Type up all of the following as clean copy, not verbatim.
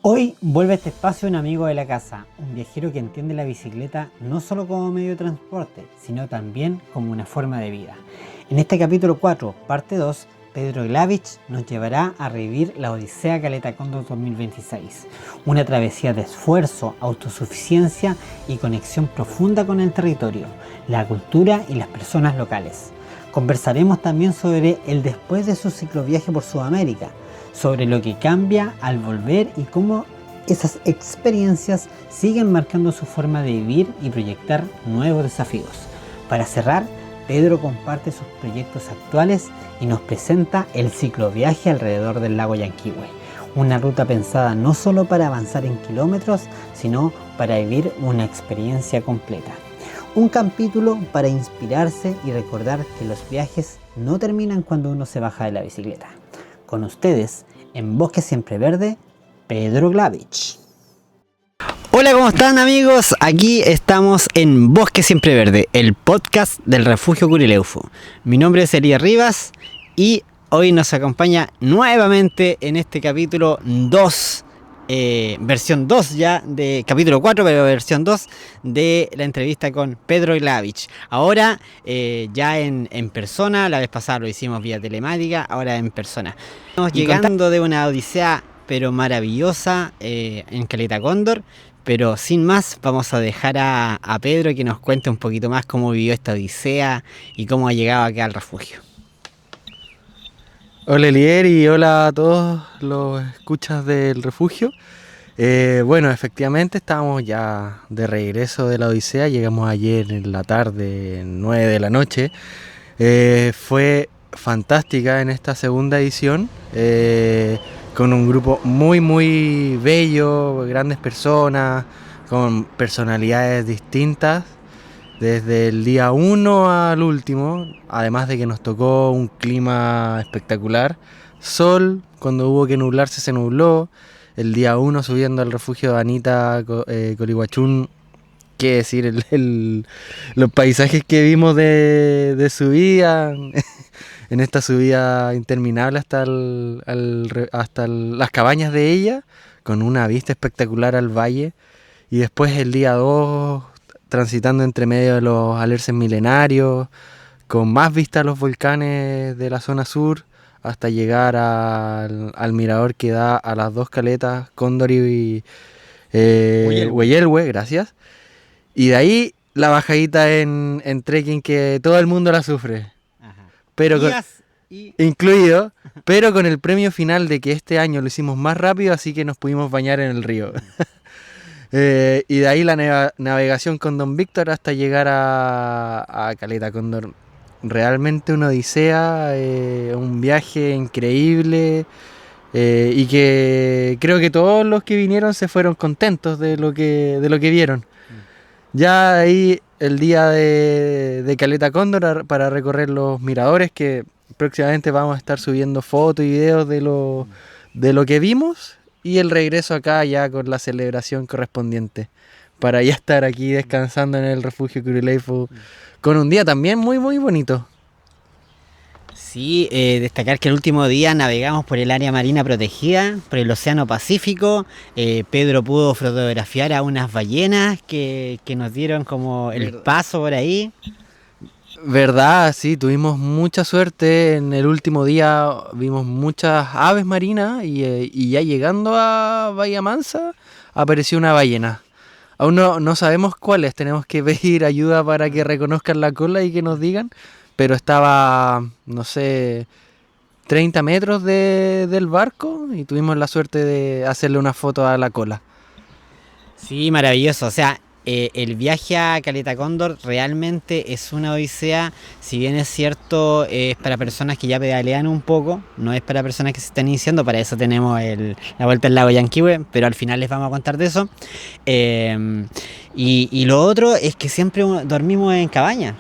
Hoy vuelve a este espacio un amigo de la casa, un viajero que entiende la bicicleta no solo como medio de transporte, sino también como una forma de vida. En este capítulo 4, parte 2, Pedro Glavich nos llevará a revivir la Odisea Caleta Cóndor 2026, una travesía de esfuerzo, autosuficiencia y conexión profunda con el territorio, la cultura y las personas locales. Conversaremos también sobre el después de su cicloviaje por Sudamérica, sobre lo que cambia al volver y cómo esas experiencias siguen marcando su forma de vivir y proyectar nuevos desafíos. Para cerrar, Pedro comparte sus proyectos actuales y nos presenta el cicloviaje alrededor del lago Llanquihue, una ruta pensada no solo para avanzar en kilómetros, sino para vivir una experiencia completa. Un capítulo para inspirarse y recordar que los viajes no terminan cuando uno se baja de la bicicleta. Con ustedes, en Bosque Siempre Verde, Pedro Glavich. Hola, ¿cómo están, amigos? Aquí estamos en Bosque Siempre Verde, el podcast del Refugio Curileufu. Mi nombre es Elías Rivas y hoy nos acompaña nuevamente en este capítulo 2, versión 2 ya, de capítulo 4, pero versión 2 de la entrevista con Pedro Glavich. Ahora ya en persona, la vez pasada lo hicimos vía telemática, ahora en persona. Estamos llegando de una odisea pero maravillosa en Caleta Cóndor, pero sin más vamos a dejar a Pedro que nos cuente un poquito más cómo vivió esta odisea y cómo ha llegado acá al refugio. Hola Elier y hola a todos los escuchas del refugio. Bueno, efectivamente estábamos ya de regreso de la Odisea, llegamos ayer en la tarde, 9 de la noche. Fue fantástica en esta segunda edición, con un grupo muy bello, grandes personas, con personalidades distintas. Desde el día 1 al último, además de que nos tocó un clima espectacular, sol, cuando hubo que nublarse se nubló. El día 1 subiendo al refugio de Anita Colihuachún, qué decir, los paisajes que vimos de subida, en esta subida interminable hasta las cabañas de ella, con una vista espectacular al valle. Y después el día 2 transitando entre medio de los alerces milenarios, con más vista a los volcanes de la zona sur, hasta llegar al mirador que da a las dos caletas, Cóndor y Hueyelhue, gracias. Y de ahí la bajadita en trekking que todo el mundo la sufre. Ajá. Pero incluido, pero con el premio final de que este año lo hicimos más rápido, así que nos pudimos bañar en el río. Y de ahí la navegación con Don Víctor hasta llegar a Caleta Cóndor. Realmente una odisea, un viaje increíble, y que creo que todos los que vinieron se fueron contentos de lo que vieron. Ya ahí el día de Caleta Cóndor para recorrer los miradores, que próximamente vamos a estar subiendo fotos y videos de lo que vimos. Y el regreso acá ya con la celebración correspondiente, para ya estar aquí descansando en el refugio Curileufu, con un día también muy bonito. Sí, destacar que el último día navegamos por el área marina protegida, por el Océano Pacífico. Pedro pudo fotografiar a unas ballenas que nos dieron como el paso por ahí. Verdad, sí, tuvimos mucha suerte. En el último día vimos muchas aves marinas y ya llegando a Bahía Mansa apareció una ballena. Aún no sabemos cuáles, tenemos que pedir ayuda para que reconozcan la cola y que nos digan, pero estaba, no sé, 30 metros del barco y tuvimos la suerte de hacerle una foto a la cola. Sí, maravilloso. O sea, el viaje a Caleta Cóndor realmente es una odisea. Si bien es cierto, es para personas que ya pedalean un poco, no es para personas que se están iniciando. Para eso tenemos la vuelta al lago Llanquihue, pero al final les vamos a contar de eso. Y lo otro es que siempre dormimos en cabaña.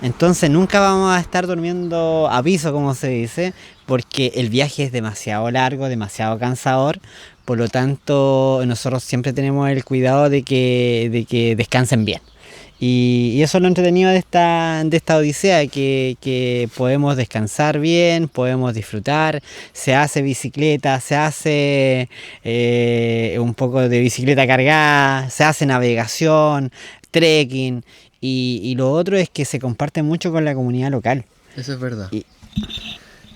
Entonces nunca vamos a estar durmiendo a piso, como se dice, porque el viaje es demasiado largo, demasiado cansador. Por lo tanto, nosotros siempre tenemos el cuidado de que descansen bien. Y eso es lo entretenido de esta odisea, que podemos descansar bien, podemos disfrutar, se hace bicicleta, se hace un poco de bicicleta cargada, se hace navegación, trekking, y lo otro es que se comparte mucho con la comunidad local. Eso es verdad. Y,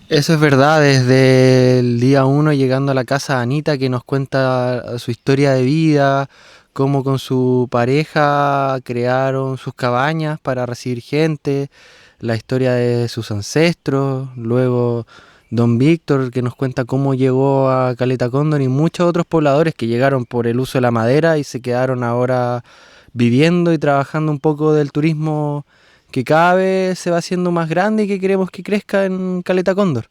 Eso es verdad, desde el día uno llegando a la casa de Anita que nos cuenta su historia de vida, cómo con su pareja crearon sus cabañas para recibir gente, la historia de sus ancestros, luego Don Víctor que nos cuenta cómo llegó a Caleta Cóndor y muchos otros pobladores que llegaron por el uso de la madera y se quedaron ahora viviendo y trabajando un poco del turismo que cada vez se va haciendo más grande y que queremos que crezca en Caleta Cóndor.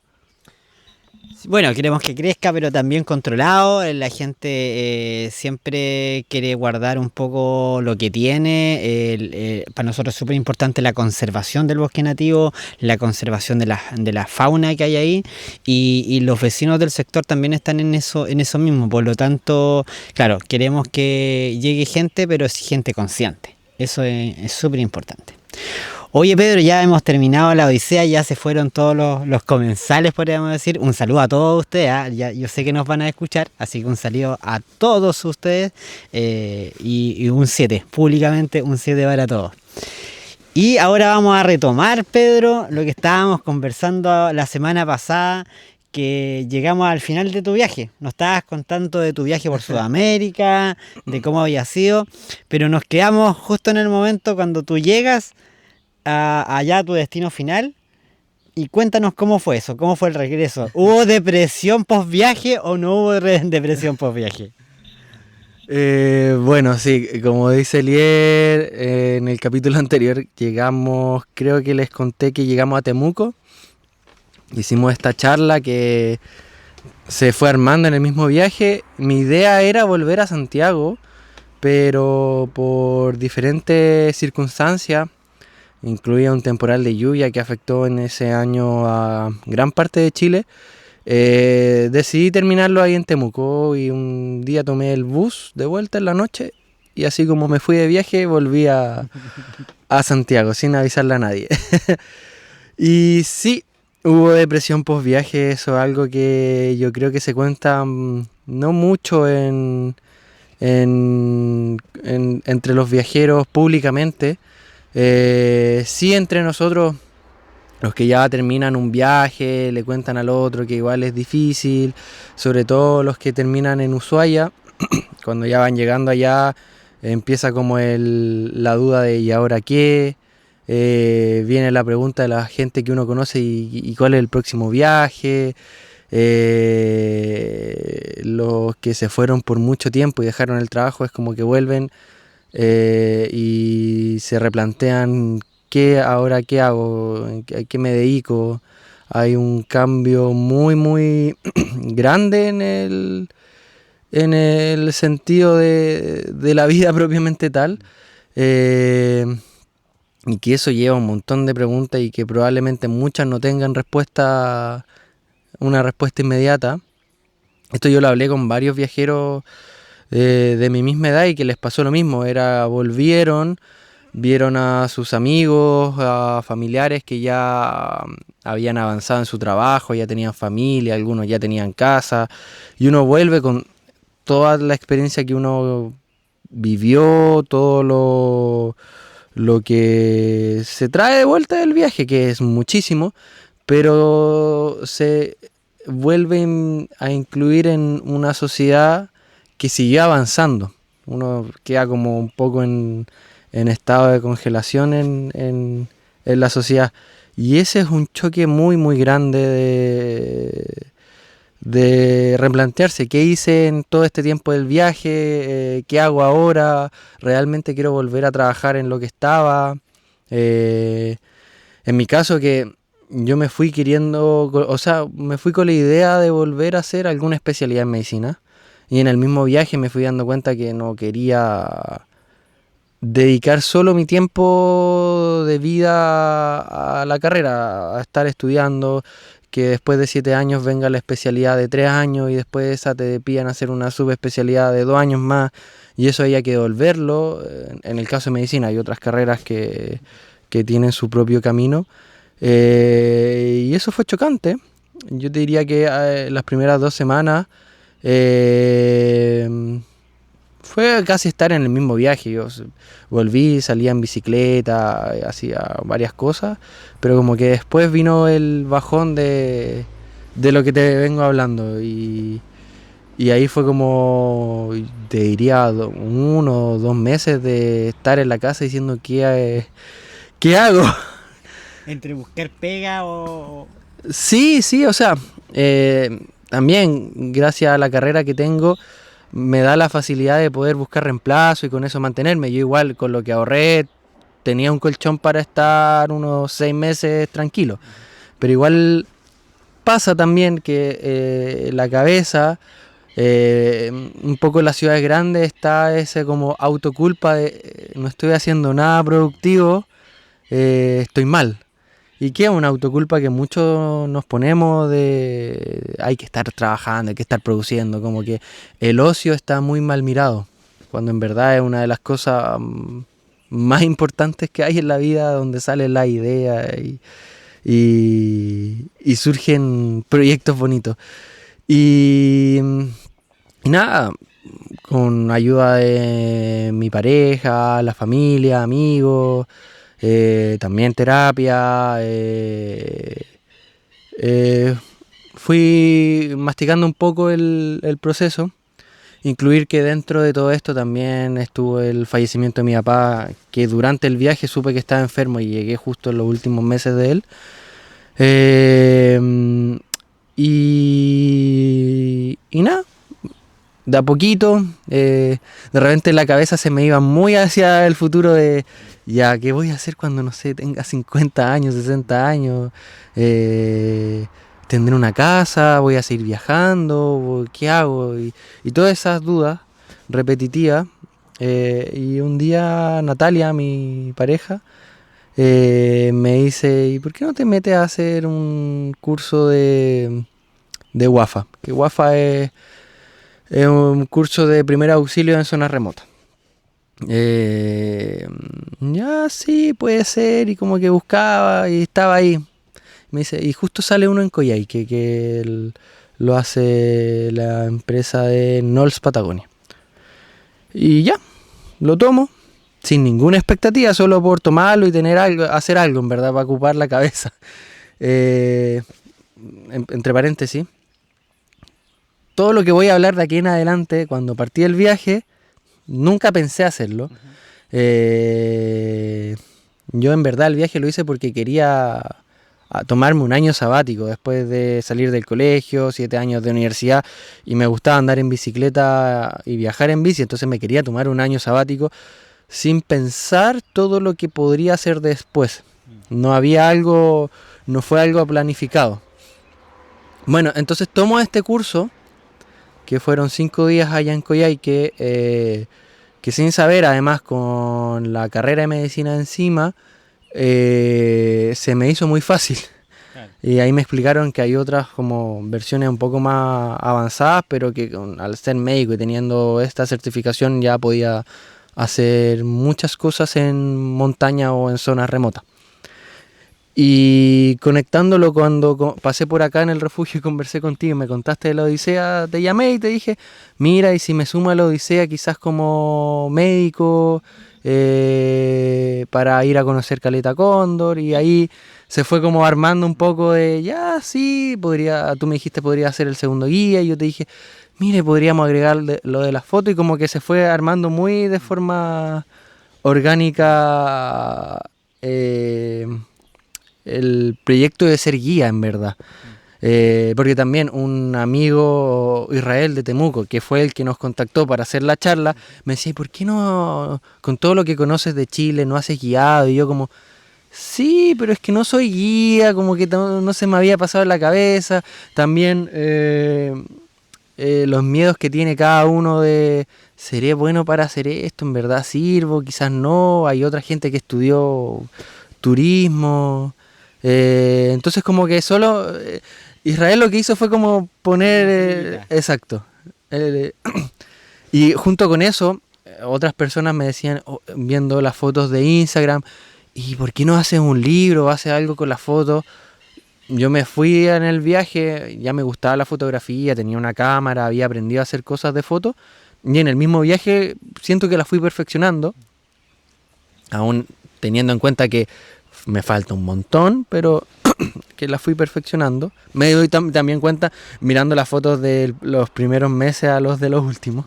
bueno, queremos que crezca, pero también controlado. La gente siempre quiere guardar un poco lo que tiene. Para nosotros es súper importante la conservación del bosque nativo, la conservación de la fauna que hay ahí. Y los vecinos del sector también están en eso mismo. Por lo tanto, claro, queremos que llegue gente, pero es gente consciente. Eso es súper importante. Oye Pedro, ya hemos terminado la odisea, ya se fueron todos los comensales, podríamos decir. Un saludo a todos ustedes, ¿ah? Ya, yo sé que nos van a escuchar, así que un saludo a todos ustedes y un 7, públicamente un 7 para todos. Y ahora vamos a retomar, Pedro, lo que estábamos conversando la semana pasada, que llegamos al final de tu viaje. Nos estabas contando de tu viaje por Sudamérica, de cómo había sido, pero nos quedamos justo en el momento cuando tú llegas allá a tu destino final. Y cuéntanos cómo fue eso, cómo fue el regreso. ¿Hubo depresión post viaje o no hubo depresión post viaje? Bueno, sí, como dice Lier, en el capítulo anterior llegamos, creo que les conté que llegamos a Temuco, hicimos esta charla que se fue armando en el mismo viaje. Mi idea era volver a Santiago, pero por diferentes circunstancias, incluía un temporal de lluvia que afectó en ese año a gran parte de Chile. Decidí terminarlo ahí en Temuco y un día tomé el bus de vuelta en la noche y así como me fui de viaje volví a Santiago sin avisarle a nadie. Y sí, hubo depresión post viaje, eso es algo que yo creo que se cuenta no mucho entre los viajeros públicamente. Sí, entre nosotros, los que ya terminan un viaje, le cuentan al otro que igual es difícil, sobre todo los que terminan en Ushuaia, cuando ya van llegando allá, empieza como la duda de ¿y ahora qué? Viene la pregunta de la gente que uno conoce y cuál es el próximo viaje. Los que se fueron por mucho tiempo y dejaron el trabajo es como que vuelven y se replantean ahora qué hago, a qué me dedico. Hay un cambio muy muy grande en el sentido de la vida propiamente tal, y que eso lleva un montón de preguntas y que probablemente muchas no tengan una respuesta inmediata. Esto yo lo hablé con varios viajeros de mi misma edad y que les pasó lo mismo. Volvieron, vieron a sus amigos, a familiares que ya habían avanzado en su trabajo, ya tenían familia, algunos ya tenían casa, y uno vuelve con toda la experiencia que uno vivió, todo lo que se trae de vuelta del viaje, que es muchísimo, pero se vuelven a incluir en una sociedad que siguió avanzando. Uno queda como un poco en estado de congelación en la sociedad. Y ese es un choque muy, muy grande de replantearse qué hice en todo este tiempo del viaje, qué hago ahora, realmente quiero volver a trabajar en lo que estaba. En mi caso que yo me fui me fui con la idea de volver a hacer alguna especialidad en medicina y en el mismo viaje me fui dando cuenta que no quería dedicar solo mi tiempo de vida a la carrera, a estar estudiando, que después de 7 años venga la especialidad de 3 años y después de esa te pidan hacer una subespecialidad de 2 años más y eso hay que devolverlo. En el caso de medicina hay otras carreras que tienen su propio camino y eso fue chocante. Yo te diría que las primeras 2 semanas fue casi estar en el mismo viaje. Yo volví, salía en bicicleta, hacía varias cosas, pero como que después vino el bajón de lo que te vengo hablando y ahí fue como, te diría, 1 o 2 meses de estar en la casa diciendo ¿qué hago? Entre buscar pega o... Sí, o sea, también gracias a la carrera que tengo me da la facilidad de poder buscar reemplazo y con eso mantenerme. Yo igual con lo que ahorré tenía un colchón para estar unos 6 meses tranquilo. Pero igual pasa también que la cabeza, un poco en las ciudades grandes está ese como autoculpa de no estoy haciendo nada productivo, estoy mal. Y que es una autoculpa que muchos nos ponemos de hay que estar trabajando, hay que estar produciendo, como que el ocio está muy mal mirado, cuando en verdad es una de las cosas más importantes que hay en la vida, donde sale la idea y surgen proyectos bonitos. Y nada, con ayuda de mi pareja, la familia, amigos, también terapia, fui masticando un poco el proceso. Incluir que dentro de todo esto también estuvo el fallecimiento de mi papá, que durante el viaje supe que estaba enfermo y llegué justo en los últimos meses de él. Y nada, de a poquito, de repente la cabeza se me iba muy hacia el futuro de ya, ¿qué voy a hacer cuando, no sé, tenga 50 años, 60 años? ¿Tendré una casa? ¿Voy a seguir viajando? ¿Qué hago? Y todas esas dudas repetitivas. Y un día Natalia, mi pareja, me dice, ¿y por qué no te metes a hacer un curso de WAFA? Que WAFA es un curso de primer auxilio en zonas remotas. Ya sí, puede ser, y como que buscaba y estaba ahí. Me dice, y justo sale uno en Coyhaique, que lo hace la empresa de Nols Patagonia. Y ya, lo tomo, sin ninguna expectativa, solo por tomarlo y tener algo, hacer algo, en verdad, para ocupar la cabeza. Entre paréntesis, todo lo que voy a hablar de aquí en adelante, cuando partí el viaje, nunca pensé hacerlo. Yo en verdad el viaje lo hice porque quería tomarme un año sabático después de salir del colegio, 7 años de universidad, y me gustaba andar en bicicleta y viajar en bici, entonces me quería tomar un año sabático sin pensar todo lo que podría hacer después. No fue algo planificado. Bueno, entonces tomo este curso, que fueron 5 días allá en Coyhaique, que sin saber, además con la carrera de medicina encima, se me hizo muy fácil. Claro. Y ahí me explicaron que hay otras como versiones un poco más avanzadas, pero que al ser médico y teniendo esta certificación ya podía hacer muchas cosas en montaña o en zonas remotas. Y conectándolo, cuando pasé por acá en el refugio y conversé contigo y me contaste de la Odisea, te llamé y te dije, mira, y si me sumo a la Odisea quizás como médico, para ir a conocer Caleta Cóndor, y ahí se fue como armando un poco de, ya, sí, tú me dijiste podría ser el segundo guía, y yo te dije, mire, podríamos agregar lo de las fotos, y como que se fue armando muy de forma orgánica, el proyecto de ser guía, en verdad. Porque también un amigo, Israel de Temuco, que fue el que nos contactó para hacer la charla, me decía, ¿por qué no, con todo lo que conoces de Chile, no haces guiado? Y yo como, sí, pero es que no soy guía, como que no se me había pasado en la cabeza. También los miedos que tiene cada uno de, ¿seré bueno para hacer esto? ¿En verdad sirvo? Quizás no. Hay otra gente que estudió turismo. Entonces como que solo Israel lo que hizo fue como poner... exacto. Y junto con eso, otras personas me decían, viendo las fotos de Instagram, ¿y por qué no haces un libro, haces algo con las fotos? Yo me fui en el viaje, ya me gustaba la fotografía, tenía una cámara, había aprendido a hacer cosas de foto, y en el mismo viaje siento que la fui perfeccionando, aún teniendo en cuenta que me falta un montón, pero que la fui perfeccionando. Me doy también cuenta mirando las fotos de los primeros meses a los de los últimos.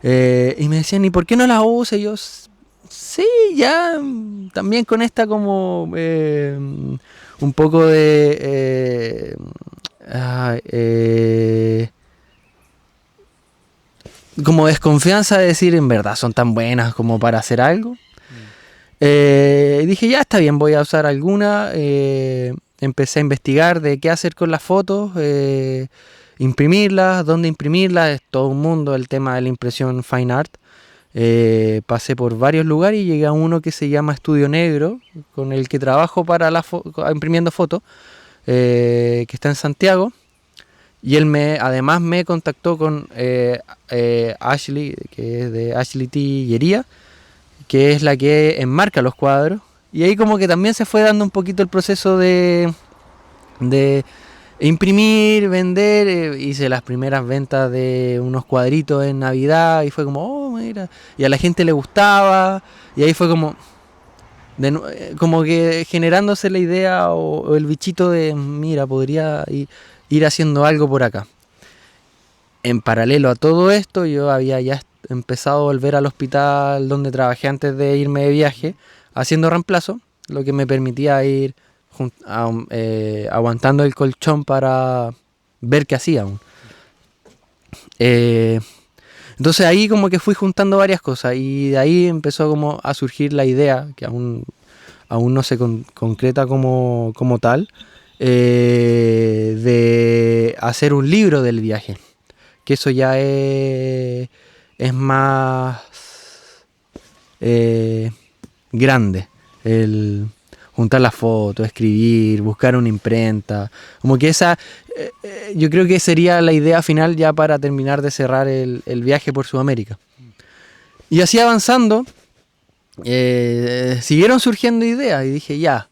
Y me decían, ¿y por qué no las usas? Y yo, sí, ya también con esta como un poco de... como desconfianza de decir, en verdad son tan buenas como para hacer algo. Dije, ya está bien, voy a usar alguna. Empecé a investigar de qué hacer con las fotos, imprimirlas, dónde imprimirlas, es todo un mundo el tema de la impresión fine art. Pasé por varios lugares y llegué a uno que se llama Estudio Negro, con el que trabajo para imprimiendo fotos, que está en Santiago. Y él además me contactó con Ashley, que es de Ashley Tillería, que es la que enmarca los cuadros. Y ahí como que también se fue dando un poquito el proceso de imprimir, vender. Hice las primeras ventas de unos cuadritos en Navidad y fue como, oh, mira. Y a la gente le gustaba. Y ahí fue como, como que generándose la idea o el bichito de, mira, podría ir haciendo algo por acá. En paralelo a todo esto, yo había ya empezado a volver al hospital donde trabajé antes de irme de viaje, haciendo reemplazo, lo que me permitía ir aguantando el colchón para ver qué hacía aún. Entonces ahí como que fui juntando varias cosas y de ahí empezó como a surgir la idea, que aún no se concreta como tal, de hacer un libro del viaje. Que eso ya es más grande, el juntar las fotos, escribir, buscar una imprenta, como que esa, yo creo que sería la idea final ya para terminar de cerrar el viaje por Sudamérica. Y así avanzando, siguieron surgiendo ideas y dije ya,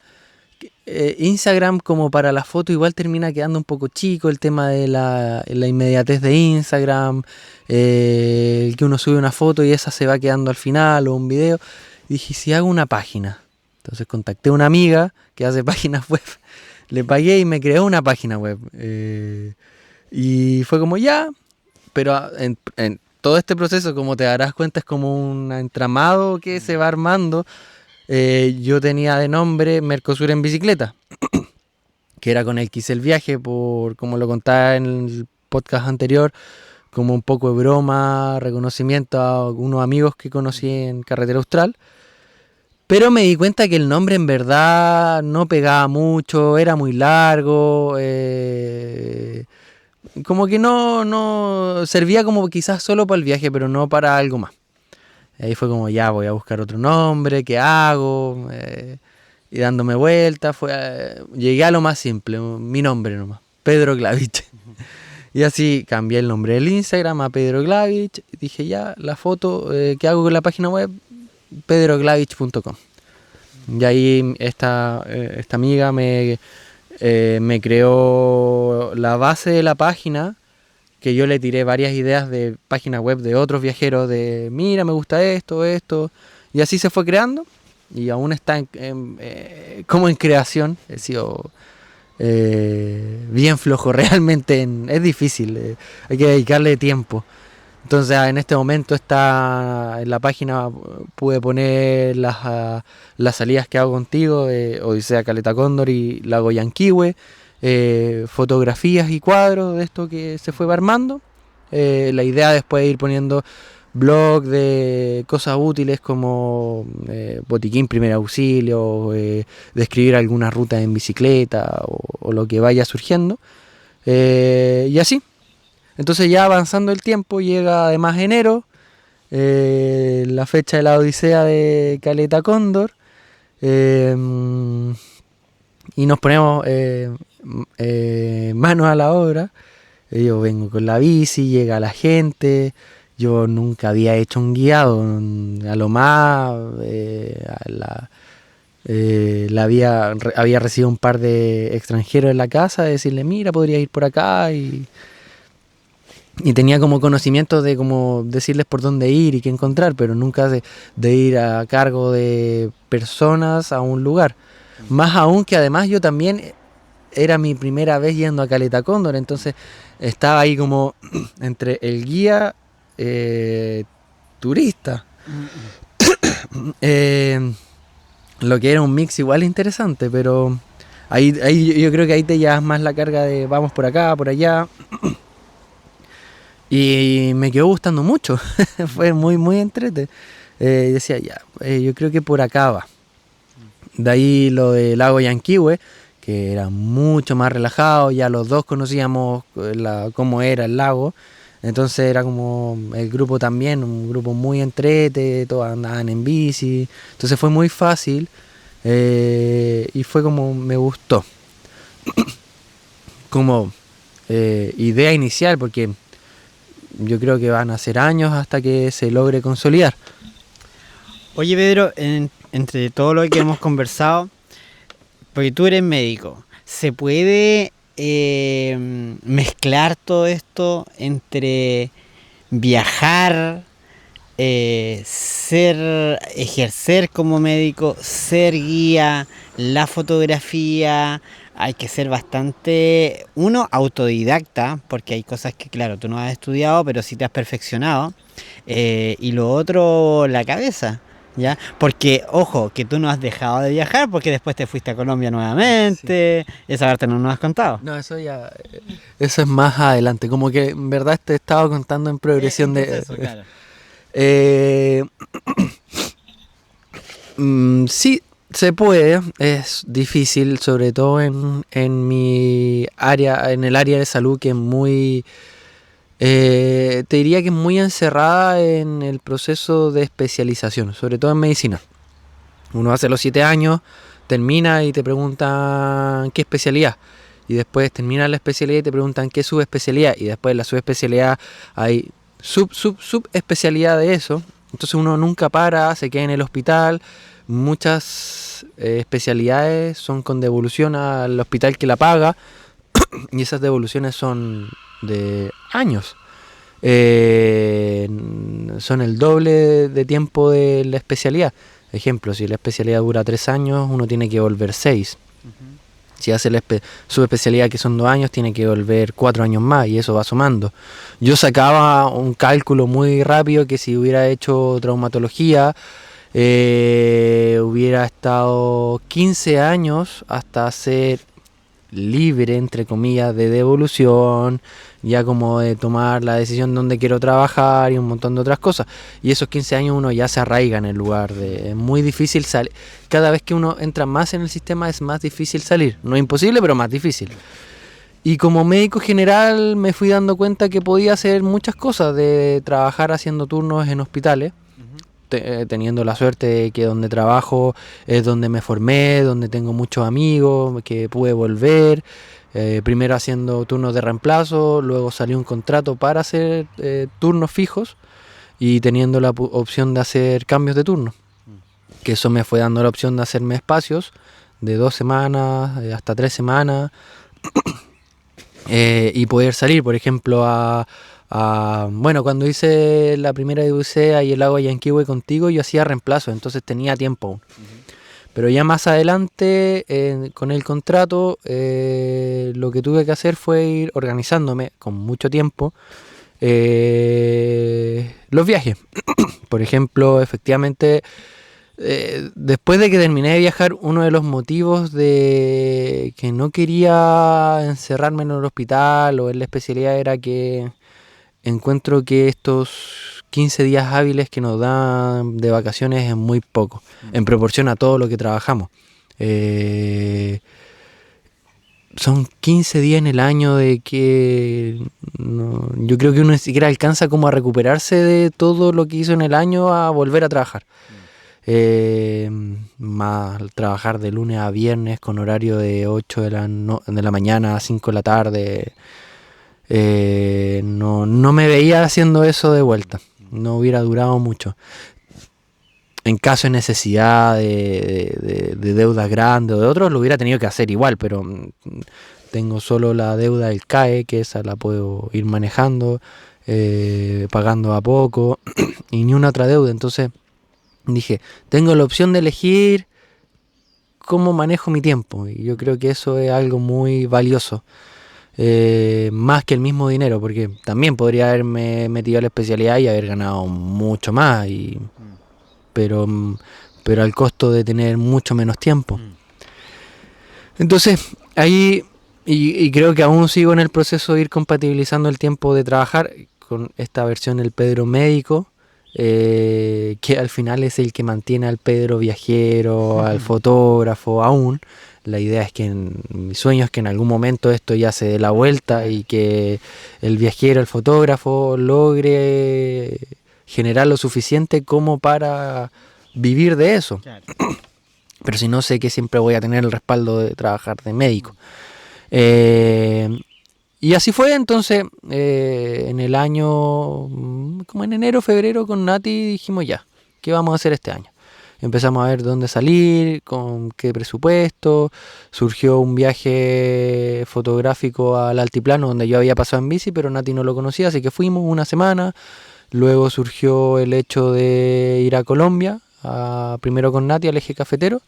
Instagram como para la foto igual termina quedando un poco chico, el tema de la inmediatez de Instagram, el que uno sube una foto y esa se va quedando al final o un video. Y dije, si hago una página. Entonces contacté a una amiga que hace páginas web, le pagué y me creó una página web. Y fue como ya, pero en todo este proceso, como te darás cuenta, es como un entramado que se va armando. Yo tenía de nombre Mercosur en bicicleta, que era con el que hice el viaje, por como lo contaba en el podcast anterior, como un poco de broma, reconocimiento a unos amigos que conocí en Carretera Austral. Pero me di cuenta que el nombre en verdad no pegaba mucho, era muy largo, como que no servía como quizás solo para el viaje, pero no para algo más. Ahí fue como, ya voy a buscar otro nombre, ¿qué hago? Y dándome vueltas, llegué a lo más simple, mi nombre nomás, Pedro Glavich. Y así cambié el nombre del Instagram a Pedro Glavich. Dije, ya, la foto que hago con la página web, pedroglavich.com. Y ahí esta amiga me creó la base de la página, que yo le tiré varias ideas de páginas web de otros viajeros, de mira, me gusta esto, y así se fue creando, y aún está como en creación. He sido bien flojo, realmente es difícil, hay que dedicarle tiempo. Entonces en este momento está en la página, pude poner las salidas que hago contigo, Odisea Caleta Cóndor y Lago Yanquihue, fotografías y cuadros de esto que se fue armando. La idea después de ir poniendo blog de cosas útiles como botiquín, primer auxilio, describir alguna ruta en bicicleta o lo que vaya surgiendo. Y así. Entonces ya avanzando el tiempo, llega además enero, la fecha de la Odisea de Caleta Cóndor, y nos ponemos manos a la obra. Yo vengo con la bici, llega la gente. Yo nunca había hecho un guiado. A lo más había recibido un par de extranjeros en la casa, de decirle, mira, podría ir por acá. Y tenía como conocimiento de cómo decirles por dónde ir y qué encontrar, pero nunca de ir a cargo de personas a un lugar. Más aún que además yo también era mi primera vez yendo a Caleta Cóndor, entonces estaba ahí como entre el guía turista. Lo que era un mix igual interesante, pero ahí yo creo que ahí te llevas más la carga de vamos por acá, por allá. Y me quedó gustando mucho. Fue muy, muy entrete. Decía, ya, yo creo que por acá va. De ahí lo del lago Yanquihue, que era mucho más relajado. Ya los dos conocíamos cómo era el lago. Entonces era como el grupo también, un grupo muy entrete, todos andaban en bici. Entonces fue muy fácil y fue como me gustó. Como idea inicial, porque yo creo que van a ser años hasta que se logre consolidar. Oye, Pedro, entre todo lo que hemos conversado, porque tú eres médico, ¿se puede mezclar todo esto entre viajar, ejercer como médico, ser guía, la fotografía? Hay que ser bastante, autodidacta, porque hay cosas que, claro, tú no has estudiado, pero sí te has perfeccionado. Y lo otro, la cabeza, ¿ya? Porque, ojo, que tú no has dejado de viajar, porque después te fuiste a Colombia nuevamente. Sí. Esa parte no nos has contado. No, eso es más adelante. Como que en verdad te estaba contando en progresión proceso, claro. Sí, se puede, es difícil, sobre todo en mi área, en el área de salud, que es muy, te diría que es muy encerrada en el proceso de especialización, sobre todo en medicina. Uno hace los 7 años, termina y te preguntan qué especialidad. Y después termina la especialidad y te preguntan qué subespecialidad. Y después de la subespecialidad hay subespecialidad de eso. Entonces uno nunca para, se queda en el hospital. Muchas especialidades son con devolución al hospital que la paga. Y esas devoluciones son de años. Son el doble de tiempo de la especialidad. Ejemplo, si la especialidad dura 3 años, uno tiene que volver 6. Uh-huh. Si hace la subespecialidad que son 2 años, tiene que volver 4 años más y eso va sumando. Yo sacaba un cálculo muy rápido que si hubiera hecho traumatología, hubiera estado 15 años hasta ser libre, entre comillas, de devolución, ya como de tomar la decisión de dónde quiero trabajar y un montón de otras cosas. Y esos 15 años uno ya se arraiga en el lugar. Es muy difícil salir. Cada vez que uno entra más en el sistema es más difícil salir. No es imposible, pero más difícil. Y como médico general me fui dando cuenta que podía hacer muchas cosas, de trabajar haciendo turnos en hospitales, teniendo la suerte de que donde trabajo es donde me formé, donde tengo muchos amigos, que pude volver, primero haciendo turnos de reemplazo, luego salió un contrato para hacer turnos fijos y teniendo la opción de hacer cambios de turno, que eso me fue dando la opción de hacerme espacios de 2 semanas hasta 3 semanas y poder salir, por ejemplo, bueno, cuando hice la primera de Odisea y el lago Yanquihue contigo, yo hacía reemplazo, entonces tenía tiempo aún. Uh-huh. Pero ya más adelante, con el contrato, lo que tuve que hacer fue ir organizándome con mucho tiempo los viajes. Por ejemplo, efectivamente, después de que terminé de viajar, uno de los motivos de que no quería encerrarme en el hospital o en la especialidad era que encuentro que estos 15 días hábiles que nos dan de vacaciones es muy poco, en proporción a todo lo que trabajamos. Son 15 días en el año de que yo creo que uno ni siquiera alcanza como a recuperarse de todo lo que hizo en el año a volver a trabajar. más trabajar de lunes a viernes con horario de 8 de la mañana a 5 de la tarde. No me veía haciendo eso de vuelta, no hubiera durado mucho. En caso de necesidad de deudas grandes o de otros, lo hubiera tenido que hacer igual, pero tengo solo la deuda del CAE, que esa la puedo ir manejando, pagando a poco, y ni una otra deuda. Entonces dije, tengo la opción de elegir cómo manejo mi tiempo, y yo creo que eso es algo muy valioso. Más que el mismo dinero, porque también podría haberme metido a la especialidad y haber ganado mucho más, pero al costo de tener mucho menos tiempo. Entonces, ahí, y creo que aún sigo en el proceso de ir compatibilizando el tiempo de trabajar con esta versión del Pedro médico, que al final es el que mantiene al Pedro viajero, al fotógrafo aún. La idea es que mi sueño es que en algún momento esto ya se dé la vuelta y que el viajero, el fotógrafo, logre generar lo suficiente como para vivir de eso. Claro. Pero si no, sé que siempre voy a tener el respaldo de trabajar de médico. Y así fue. Entonces, en el año, como en enero, febrero, con Nati dijimos ya, ¿qué vamos a hacer este año? Empezamos a ver dónde salir, con qué presupuesto. Surgió un viaje fotográfico al altiplano donde yo había pasado en bici, pero Nati no lo conocía, así que fuimos una semana. Luego surgió el hecho de ir a Colombia, primero con Nati al eje cafetero.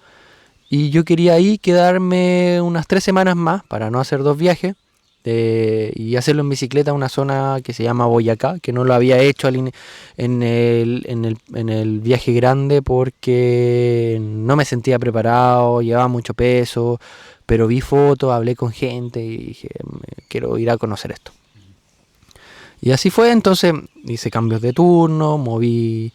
Y yo quería ahí quedarme unas 3 semanas más para no hacer 2 viajes. Y hacerlo en bicicleta a una zona que se llama Boyacá, que no lo había hecho en el viaje grande porque no me sentía preparado, llevaba mucho peso, pero vi fotos, hablé con gente y dije, quiero ir a conocer esto. Y así fue. Entonces hice cambios de turno, moví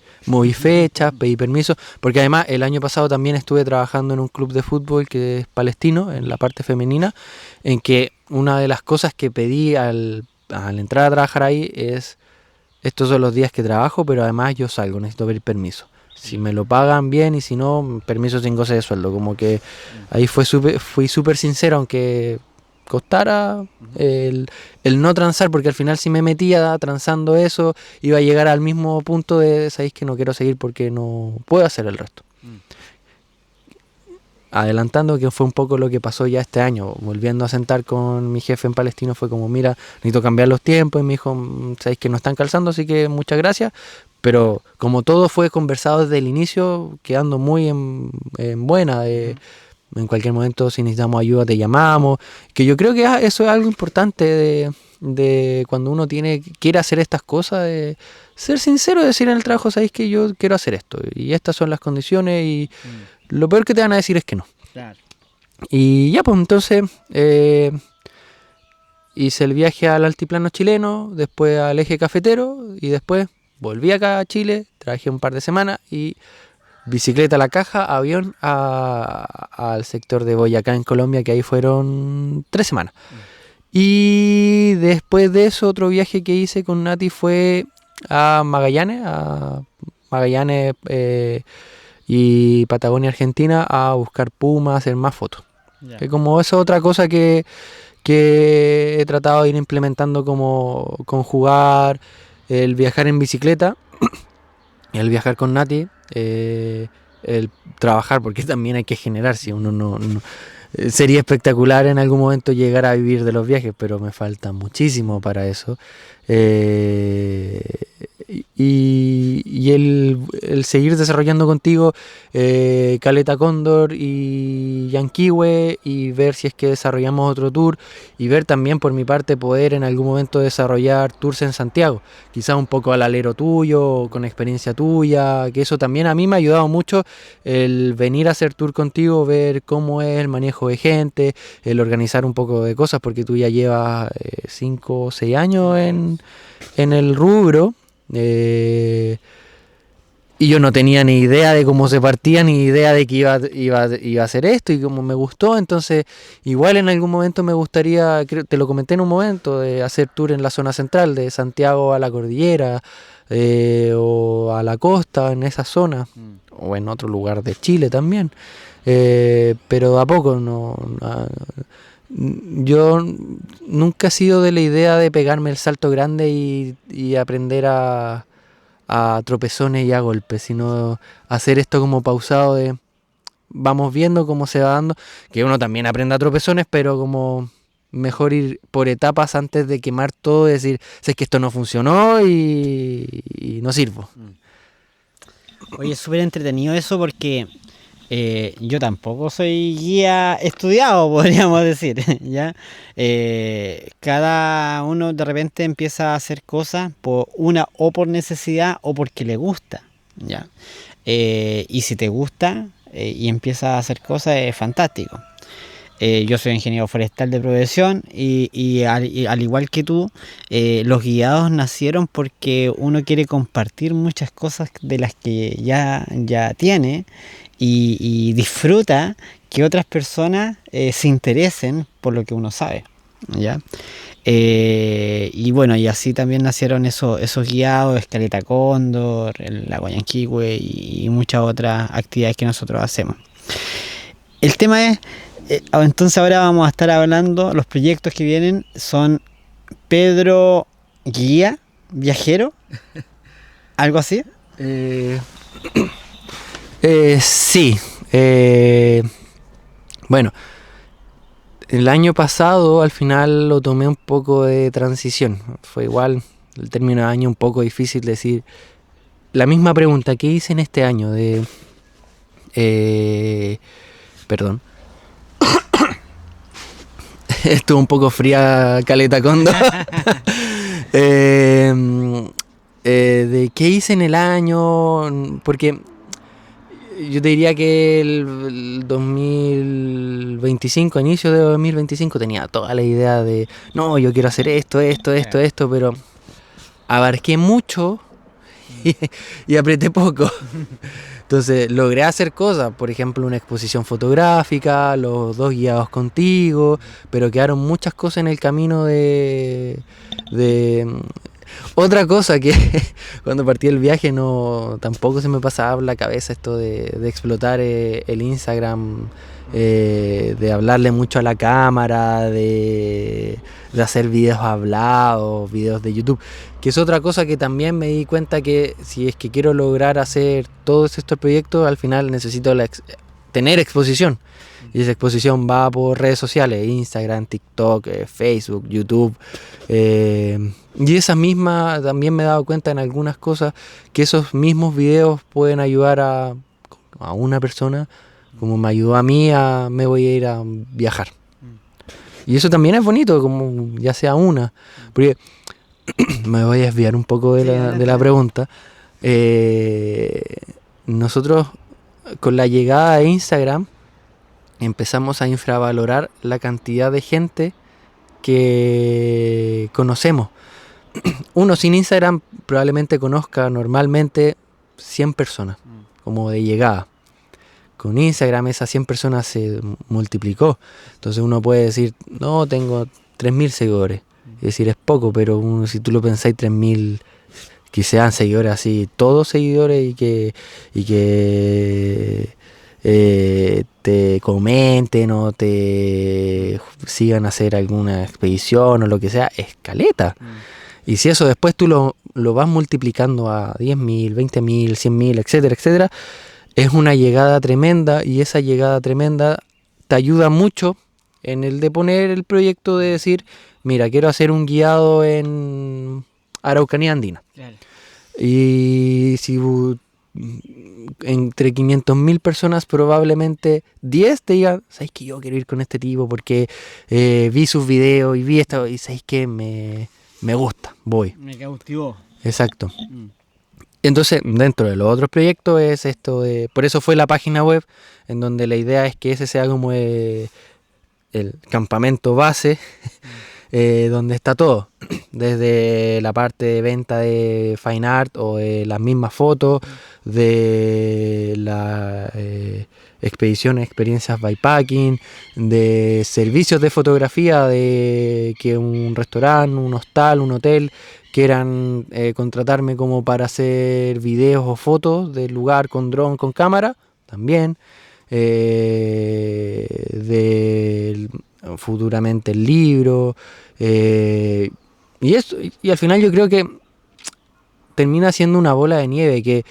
fechas, pedí permiso, porque además el año pasado también estuve trabajando en un club de fútbol que es palestino, en la parte femenina, en que una de las cosas que pedí al entrar a trabajar ahí es, estos son los días que trabajo, pero además yo salgo, necesito pedir permiso. Si me lo pagan bien y si no, permiso sin goce de sueldo. Como que ahí fui súper sincero, aunque costara el no transar, porque al final si me metía transando eso, iba a llegar al mismo punto de, sabéis que no quiero seguir porque no puedo hacer el resto. Adelantando, que fue un poco lo que pasó ya este año, volviendo a sentar con mi jefe en Palestino, fue como, mira, necesito cambiar los tiempos, y me dijo, sabéis que no están calzando, así que muchas gracias, pero como todo fue conversado desde el inicio, quedando muy en buena, en cualquier momento si necesitamos ayuda te llamamos, que yo creo que eso es algo importante de cuando uno quiere hacer estas cosas, de ser sincero, decir en el trabajo, sabéis que yo quiero hacer esto y estas son las condiciones, y lo peor que te van a decir es que no. Claro. Y ya, pues entonces hice el viaje al altiplano chileno, después al eje cafetero, y después volví acá a Chile, trabajé un par de semanas y bicicleta a la caja, avión al sector de Boyacá en Colombia, que ahí fueron 3 semanas. Y después de eso, otro viaje que hice con Nati fue a Magallanes, y Patagonia, Argentina, a buscar pumas, hacer más fotos. Yeah. Que como eso es otra cosa que he tratado de ir implementando, como conjugar el viajar en bicicleta, el viajar con Nati, el trabajar, porque también hay que generar, si uno no sería espectacular en algún momento llegar a vivir de los viajes, pero me falta muchísimo para eso. Y el seguir desarrollando contigo Caleta Cóndor y Yanquihue, y ver si es que desarrollamos otro tour, y ver también por mi parte poder en algún momento desarrollar tours en Santiago, quizás un poco al alero tuyo, con experiencia tuya, que eso también a mí me ha ayudado mucho, el venir a hacer tour contigo, ver cómo es el manejo de gente, el organizar un poco de cosas, porque tú ya llevas 5 o 6 años en el rubro. Y yo no tenía ni idea de cómo se partía, ni idea de que iba a hacer esto, y como me gustó. Entonces igual en algún momento me gustaría, te lo comenté en un momento, de hacer tour en la zona central, de Santiago a la cordillera, o a la costa, en esa zona, o en otro lugar de Chile también. Pero a poco yo nunca he sido de la idea de pegarme el salto grande y aprender a tropezones y a golpes, sino hacer esto como pausado de vamos viendo cómo se va dando, que uno también aprenda a tropezones, pero como mejor ir por etapas antes de quemar todo y decir, sé que esto no funcionó y no sirvo. Oye, es súper entretenido eso porque yo tampoco soy guía estudiado, podríamos decir, ¿ya? Cada uno de repente empieza a hacer cosas o por necesidad o porque le gusta, ¿ya? Y si te gusta y empiezas a hacer cosas, es fantástico. Yo soy ingeniero forestal de profesión y al igual que tú, los guiados nacieron porque uno quiere compartir muchas cosas de las que ya tiene y disfruta que otras personas se interesen por lo que uno sabe, ¿ya? Y bueno, y así también nacieron esos guiados, Escaleta Cóndor, el Lago Yanquihue y muchas otras actividades que nosotros hacemos. El tema es, entonces ahora vamos a estar hablando, los proyectos que vienen son Pedro Guía, Viajero, algo así. Sí. Bueno, el año pasado al final lo tomé un poco de transición. Fue igual el término de año un poco difícil decir. La misma pregunta, ¿qué hice en este año? Perdón. Estuvo un poco fría Caleta Cóndor. De qué hice en el año, porque yo te diría que el 2025, inicio de 2025, tenía toda la idea de, no, yo quiero hacer esto, pero abarqué mucho y apreté poco. Entonces logré hacer cosas, por ejemplo una exposición fotográfica, los 2 guiados contigo, pero quedaron muchas cosas en el camino de otra cosa que cuando partí el viaje tampoco se me pasaba por la cabeza esto de explotar el Instagram, de hablarle mucho a la cámara, de hacer videos hablados, videos de YouTube, que es otra cosa que también me di cuenta que si es que quiero lograr hacer todos estos proyectos, al final necesito tener exposición. Y esa exposición va por redes sociales, Instagram, TikTok, Facebook, YouTube. Y esa misma, también me he dado cuenta en algunas cosas que esos mismos videos pueden ayudar a una persona, como me ayudó a mí, me voy a ir a viajar. Y eso también es bonito, como ya sea una. Porque me voy a desviar un poco de la pregunta. Nosotros, con la llegada de Instagram, empezamos a infravalorar la cantidad de gente que conocemos. Uno sin Instagram probablemente conozca normalmente 100 personas, como de llegada. Con Instagram esas 100 personas se multiplicó. Entonces uno puede decir, no, tengo 3.000 seguidores. Es decir, es poco, pero si tú lo pensáis, 3.000 que sean seguidores así, todos seguidores y que te comenten o te sigan a hacer alguna expedición o lo que sea, es caleta. Y si eso después tú lo vas multiplicando a 10.000, 20.000, 100.000, etcétera, etcétera, es una llegada tremenda, y esa llegada tremenda te ayuda mucho en el de poner el proyecto de decir, mira, quiero hacer un guiado en Araucanía Andina. Claro. Y si entre 500.000 personas probablemente 10 te digan, ¿sabes que yo quiero ir con este tipo porque vi sus videos y vi esto y ¿sabes que me gusta? Voy. Me cautivó. Exacto. Entonces, dentro de los otros proyectos es esto por eso fue la página web, en donde la idea es que ese sea como el campamento base, donde está todo, desde la parte de venta de fine art o de las mismas fotos, de la experiencias bikepacking, de servicios de fotografía, de que un restaurante, un hostal, un hotel quieran contratarme como para hacer videos o fotos del lugar con dron, con cámara, también. Futuramente el libro. Y al final yo creo que termina siendo una bola de nieve que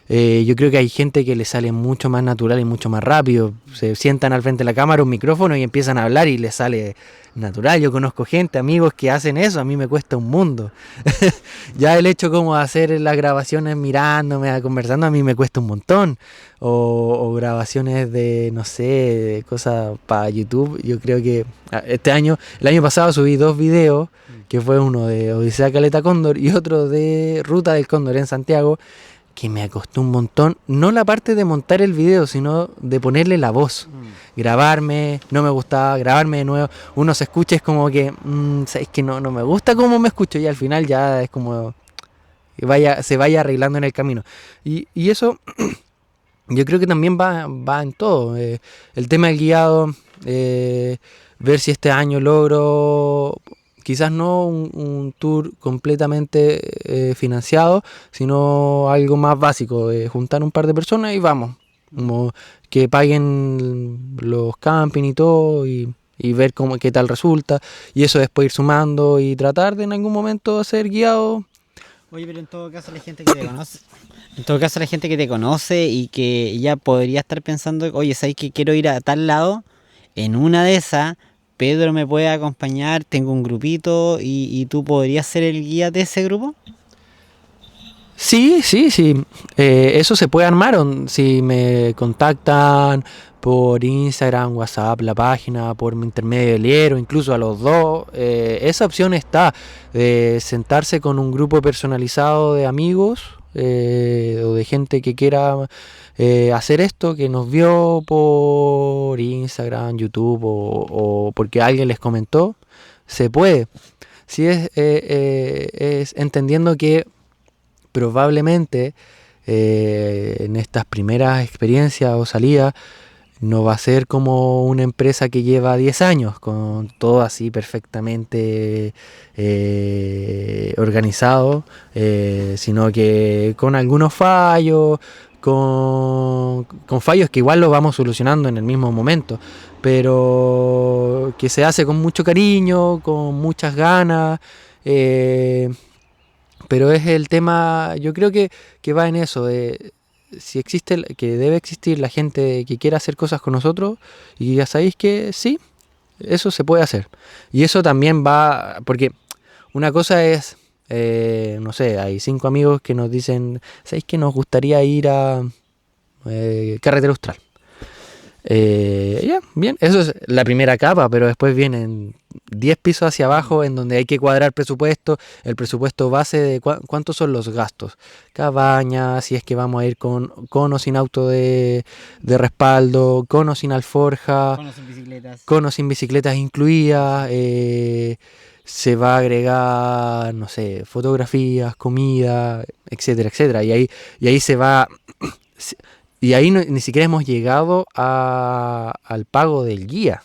yo creo que hay gente que le sale mucho más natural y mucho más rápido. Se sientan al frente de la cámara, un micrófono y empiezan a hablar y les sale natural. Yo conozco gente, amigos que hacen eso, a mí me cuesta un mundo. Ya el hecho como de hacer las grabaciones mirándome, conversando, a mí me cuesta un montón. O grabaciones de, no sé, de cosas para YouTube. Yo creo que el año pasado subí 2 videos, que fue uno de Odisea Caleta Cóndor y otro de Ruta del Cóndor en Santiago, que me costó un montón, no la parte de montar el video, sino de ponerle la voz. Grabarme, no me gustaba, grabarme de nuevo. Uno se escucha, es como que, ¿sabes que no me gusta cómo me escucho? Y al final ya es como que se vaya arreglando en el camino. Y eso yo creo que también va en todo. El tema del guiado, ver si este año logro, quizás no un tour completamente financiado, sino algo más básico, juntar un par de personas y vamos. Como que paguen los camping y todo y ver qué tal resulta. Y eso después ir sumando y tratar de en algún momento ser guiado. Oye, pero en todo caso la gente que te conoce, en todo caso la gente que te conoce y que ya podría estar pensando, oye, ¿sabes que quiero ir a tal lado? En una de esas, Pedro me puede acompañar, tengo un grupito y tú podrías ser el guía de ese grupo. Sí. Eso se puede armar. Si me contactan por Instagram, WhatsApp, la página, por mi intermedio del Liero, incluso a los dos, esa opción está de sentarse con un grupo personalizado de amigos o de gente que quiera hacer esto, que nos vio por Instagram, YouTube o porque alguien les comentó. Se puede. Sí, es entendiendo que probablemente en estas primeras experiencias o salidas no va a ser como una empresa que lleva 10 años con todo así perfectamente organizado, sino que con algunos fallos, con fallos que igual los vamos solucionando en el mismo momento, pero que se hace con mucho cariño, con muchas ganas. Pero es el tema, yo creo que va en eso, de si existe, que debe existir la gente que quiera hacer cosas con nosotros y ya sabéis que sí, eso se puede hacer. Y eso también va, porque una cosa es, no sé, hay 5 amigos que nos dicen, ¿sabéis que nos gustaría ir a Carretera Austral? Bien, eso es la primera capa, pero después vienen 10 pisos hacia abajo en donde hay que cuadrar presupuesto, el presupuesto base de cuántos son los gastos, cabaña, si es que vamos a ir con o sin auto de respaldo, con o sin alforja, con o sin bicicletas incluidas, se va a agregar, no sé, fotografías, comida, etcétera, etcétera, y ahí se va. Y ahí ni siquiera hemos llegado al pago del guía.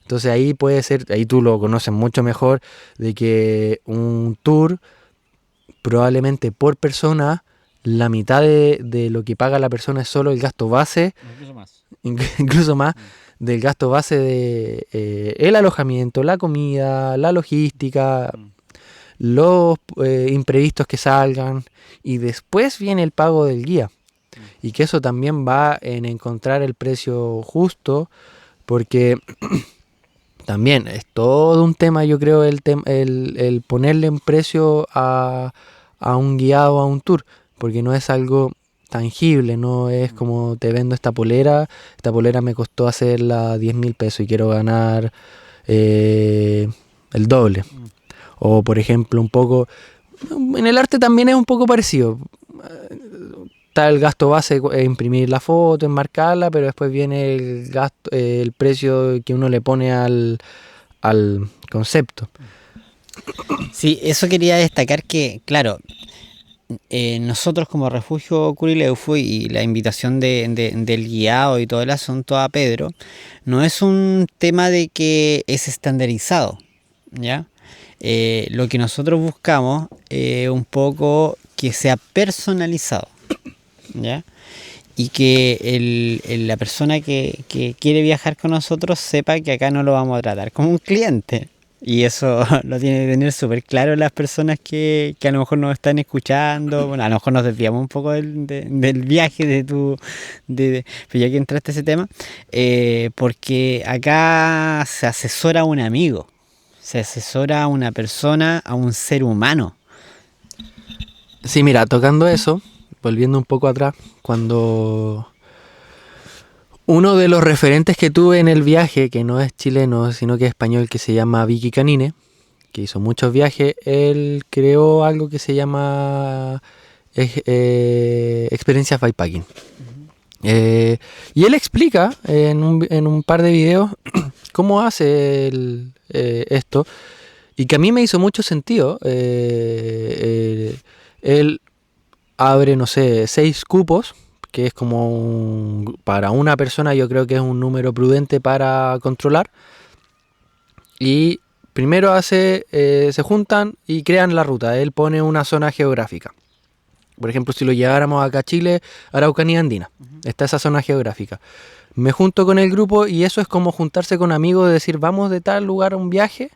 Entonces ahí puede ser, ahí tú lo conoces mucho mejor, de que un tour probablemente por persona, la mitad de lo que paga la persona es solo el gasto base, incluso más del gasto base de el alojamiento, la comida, la logística, los imprevistos que salgan, y después viene el pago del guía. Y que eso también va en encontrar el precio justo, porque también es todo un tema, yo creo, el ponerle un precio a un guiado, a un tour, porque no es algo tangible, no es como te vendo esta polera me costó hacerla 10.000 pesos y quiero ganar el doble. O por ejemplo, un poco, en el arte también es un poco parecido. Está el gasto base, imprimir la foto, enmarcarla, pero después viene el gasto, el precio que uno le pone al concepto. Sí, eso quería destacar que, claro, nosotros como Refugio Curileufu y la invitación del guiado y todo el asunto a Pedro, no es un tema de que es estandarizado, ¿ya? lo que nosotros buscamos es un poco que sea personalizado, ¿ya? Y que la persona que quiere viajar con nosotros sepa que acá no lo vamos a tratar como un cliente. Y eso lo tienen que tener súper claro las personas que a lo mejor nos están escuchando. Bueno, a lo mejor nos desviamos un poco del viaje pero ya que entraste a ese tema, porque acá se asesora a un amigo, se asesora a una persona, a un ser humano. Sí, mira, tocando eso, volviendo un poco atrás, cuando uno de los referentes que tuve en el viaje, que no es chileno, sino que es español, que se llama Vicky Canine, que hizo muchos viajes, él creó algo que se llama experiencias bikepacking. Y él explica en un par de videos cómo hace esto, y que a mí me hizo mucho sentido. Él abre, no sé, 6 cupos, que es como para una persona, yo creo que es un número prudente para controlar. Y primero se juntan y crean la ruta. Él pone una zona geográfica. Por ejemplo, si lo lleváramos acá a Chile, Araucanía Andina, está esa zona geográfica. Me junto con el grupo y eso es como juntarse con amigos, de decir, vamos de tal lugar a un viaje.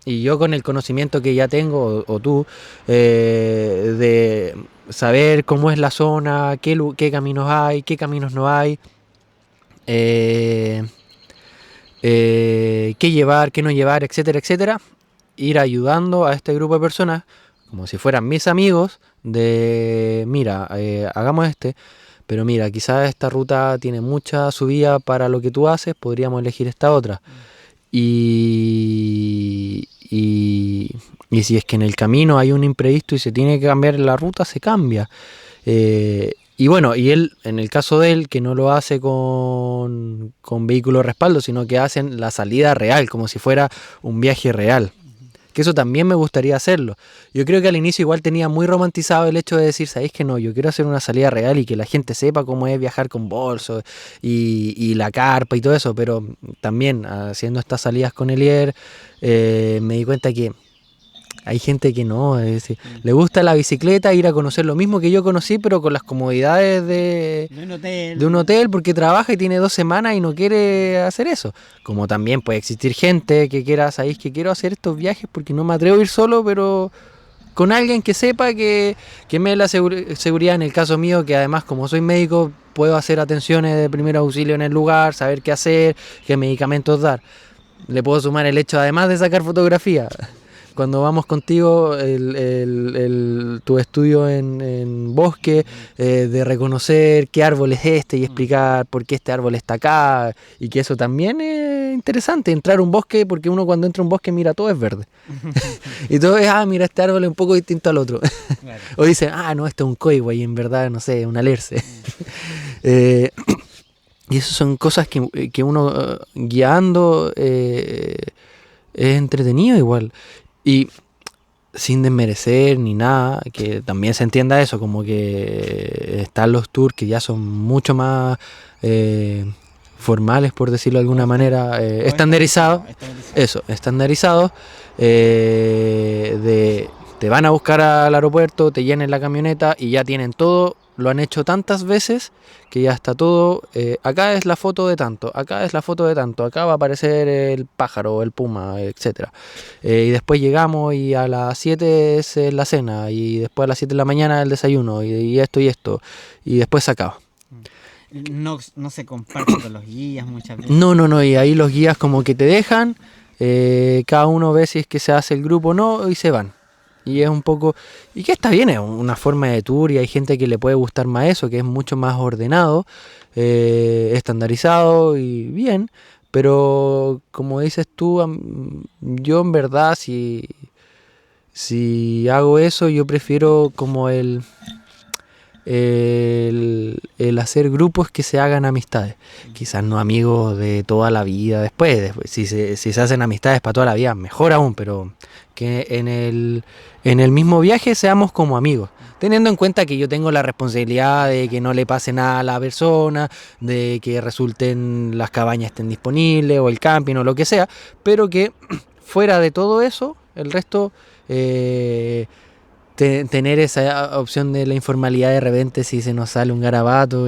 Y yo con el conocimiento que ya tengo, o tú, de saber cómo es la zona, qué caminos hay, qué caminos no hay, qué llevar, qué no llevar, etcétera, etcétera, ir ayudando a este grupo de personas, como si fueran mis amigos, de, mira, hagamos pero mira, quizás esta ruta tiene mucha subida para lo que tú haces, podríamos elegir esta otra. Y si es que en el camino hay un imprevisto y se tiene que cambiar la ruta, se cambia. Y bueno, y él, en el caso de él, que no lo hace con vehículo de respaldo, sino que hacen la salida real, como si fuera un viaje real. Que eso también me gustaría hacerlo. Yo creo que al inicio igual tenía muy romantizado el hecho de decir, ¿sabéis que no? Yo quiero hacer una salida real y que la gente sepa cómo es viajar con bolsos y la carpa y todo eso, pero también haciendo estas salidas con Elier, me di cuenta que hay gente que no, es decir, le gusta la bicicleta, ir a conocer lo mismo que yo conocí, pero con las comodidades de un hotel, porque trabaja y tiene 2 semanas y no quiere hacer eso. Como también puede existir gente que quiera, sabéis que quiero hacer estos viajes porque no me atrevo a ir solo, pero con alguien que sepa que me dé la seguridad. En el caso mío, que además como soy médico, puedo hacer atenciones de primer auxilio en el lugar, saber qué hacer, qué medicamentos dar. Le puedo sumar el hecho además de sacar fotografía. Cuando vamos contigo, tu estudio en bosque, de reconocer qué árbol es este y explicar por qué este árbol está acá, y que eso también es interesante, entrar a un bosque, porque uno cuando entra a un bosque mira, todo es verde. Y todo es, mira, este árbol es un poco distinto al otro. Claro. O dice, no, este es un coigüe y en verdad, no sé, un alerce. Y eso son cosas que uno guiando es entretenido igual. Y sin desmerecer ni nada, que también se entienda eso, como que están los tours que ya son mucho más formales, por decirlo de alguna manera, estandarizados. Eso, estandarizados. Te van a buscar al aeropuerto, te llenan la camioneta y ya tienen todo. Lo han hecho tantas veces que ya está todo. Acá es la foto de tanto, acá es la foto de tanto, acá va a aparecer el pájaro, el puma, etcétera. Y después llegamos y a las 7 es la cena, y después a las 7 de la mañana el desayuno, y esto y esto, y después se acaba. No se comparte con los guías muchas veces. No, y ahí los guías como que te dejan, cada uno ve si es que se hace el grupo o no, y se van. Y es un poco, y que está bien, es una forma de tour, y hay gente que le puede gustar más eso, que es mucho más ordenado, estandarizado y bien, pero como dices tú, yo en verdad si hago eso, yo prefiero como el hacer grupos que se hagan amistades. Quizás no amigos de toda la vida después si se hacen amistades para toda la vida, mejor aún, pero que en el mismo viaje seamos como amigos, teniendo en cuenta que yo tengo la responsabilidad de que no le pase nada a la persona, de que las cabañas estén disponibles o el camping o lo que sea, pero que fuera de todo eso El resto, tener esa opción de la informalidad de repente, si se nos sale un garabato,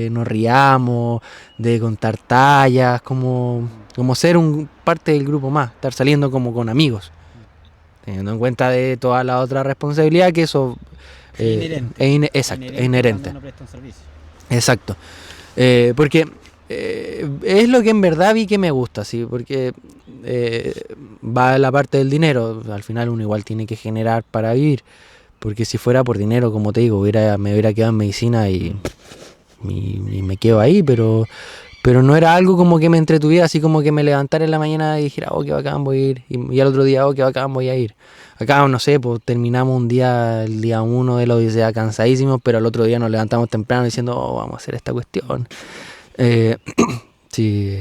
nos riamos, de contar tallas, como ser parte del grupo más, estar saliendo como con amigos, teniendo en cuenta de toda la otra responsabilidad que eso exacto, es inherente. Uno presta un servicio. Exacto. Porque es lo que en verdad vi que me gusta, ¿sí? Porque va la parte del dinero, al final uno igual tiene que generar para vivir, porque si fuera por dinero, como te digo, me hubiera quedado en medicina y me quedo ahí, pero no era algo como que me entretuviera, así como que me levantara en la mañana y dijera, oh, qué bacán voy a ir, y al otro día, oh, qué bacán voy a ir. Acá, no sé, pues terminamos el día 1 de la Odisea cansadísimos, pero al otro día nos levantamos temprano diciendo, oh, vamos a hacer esta cuestión. Sí,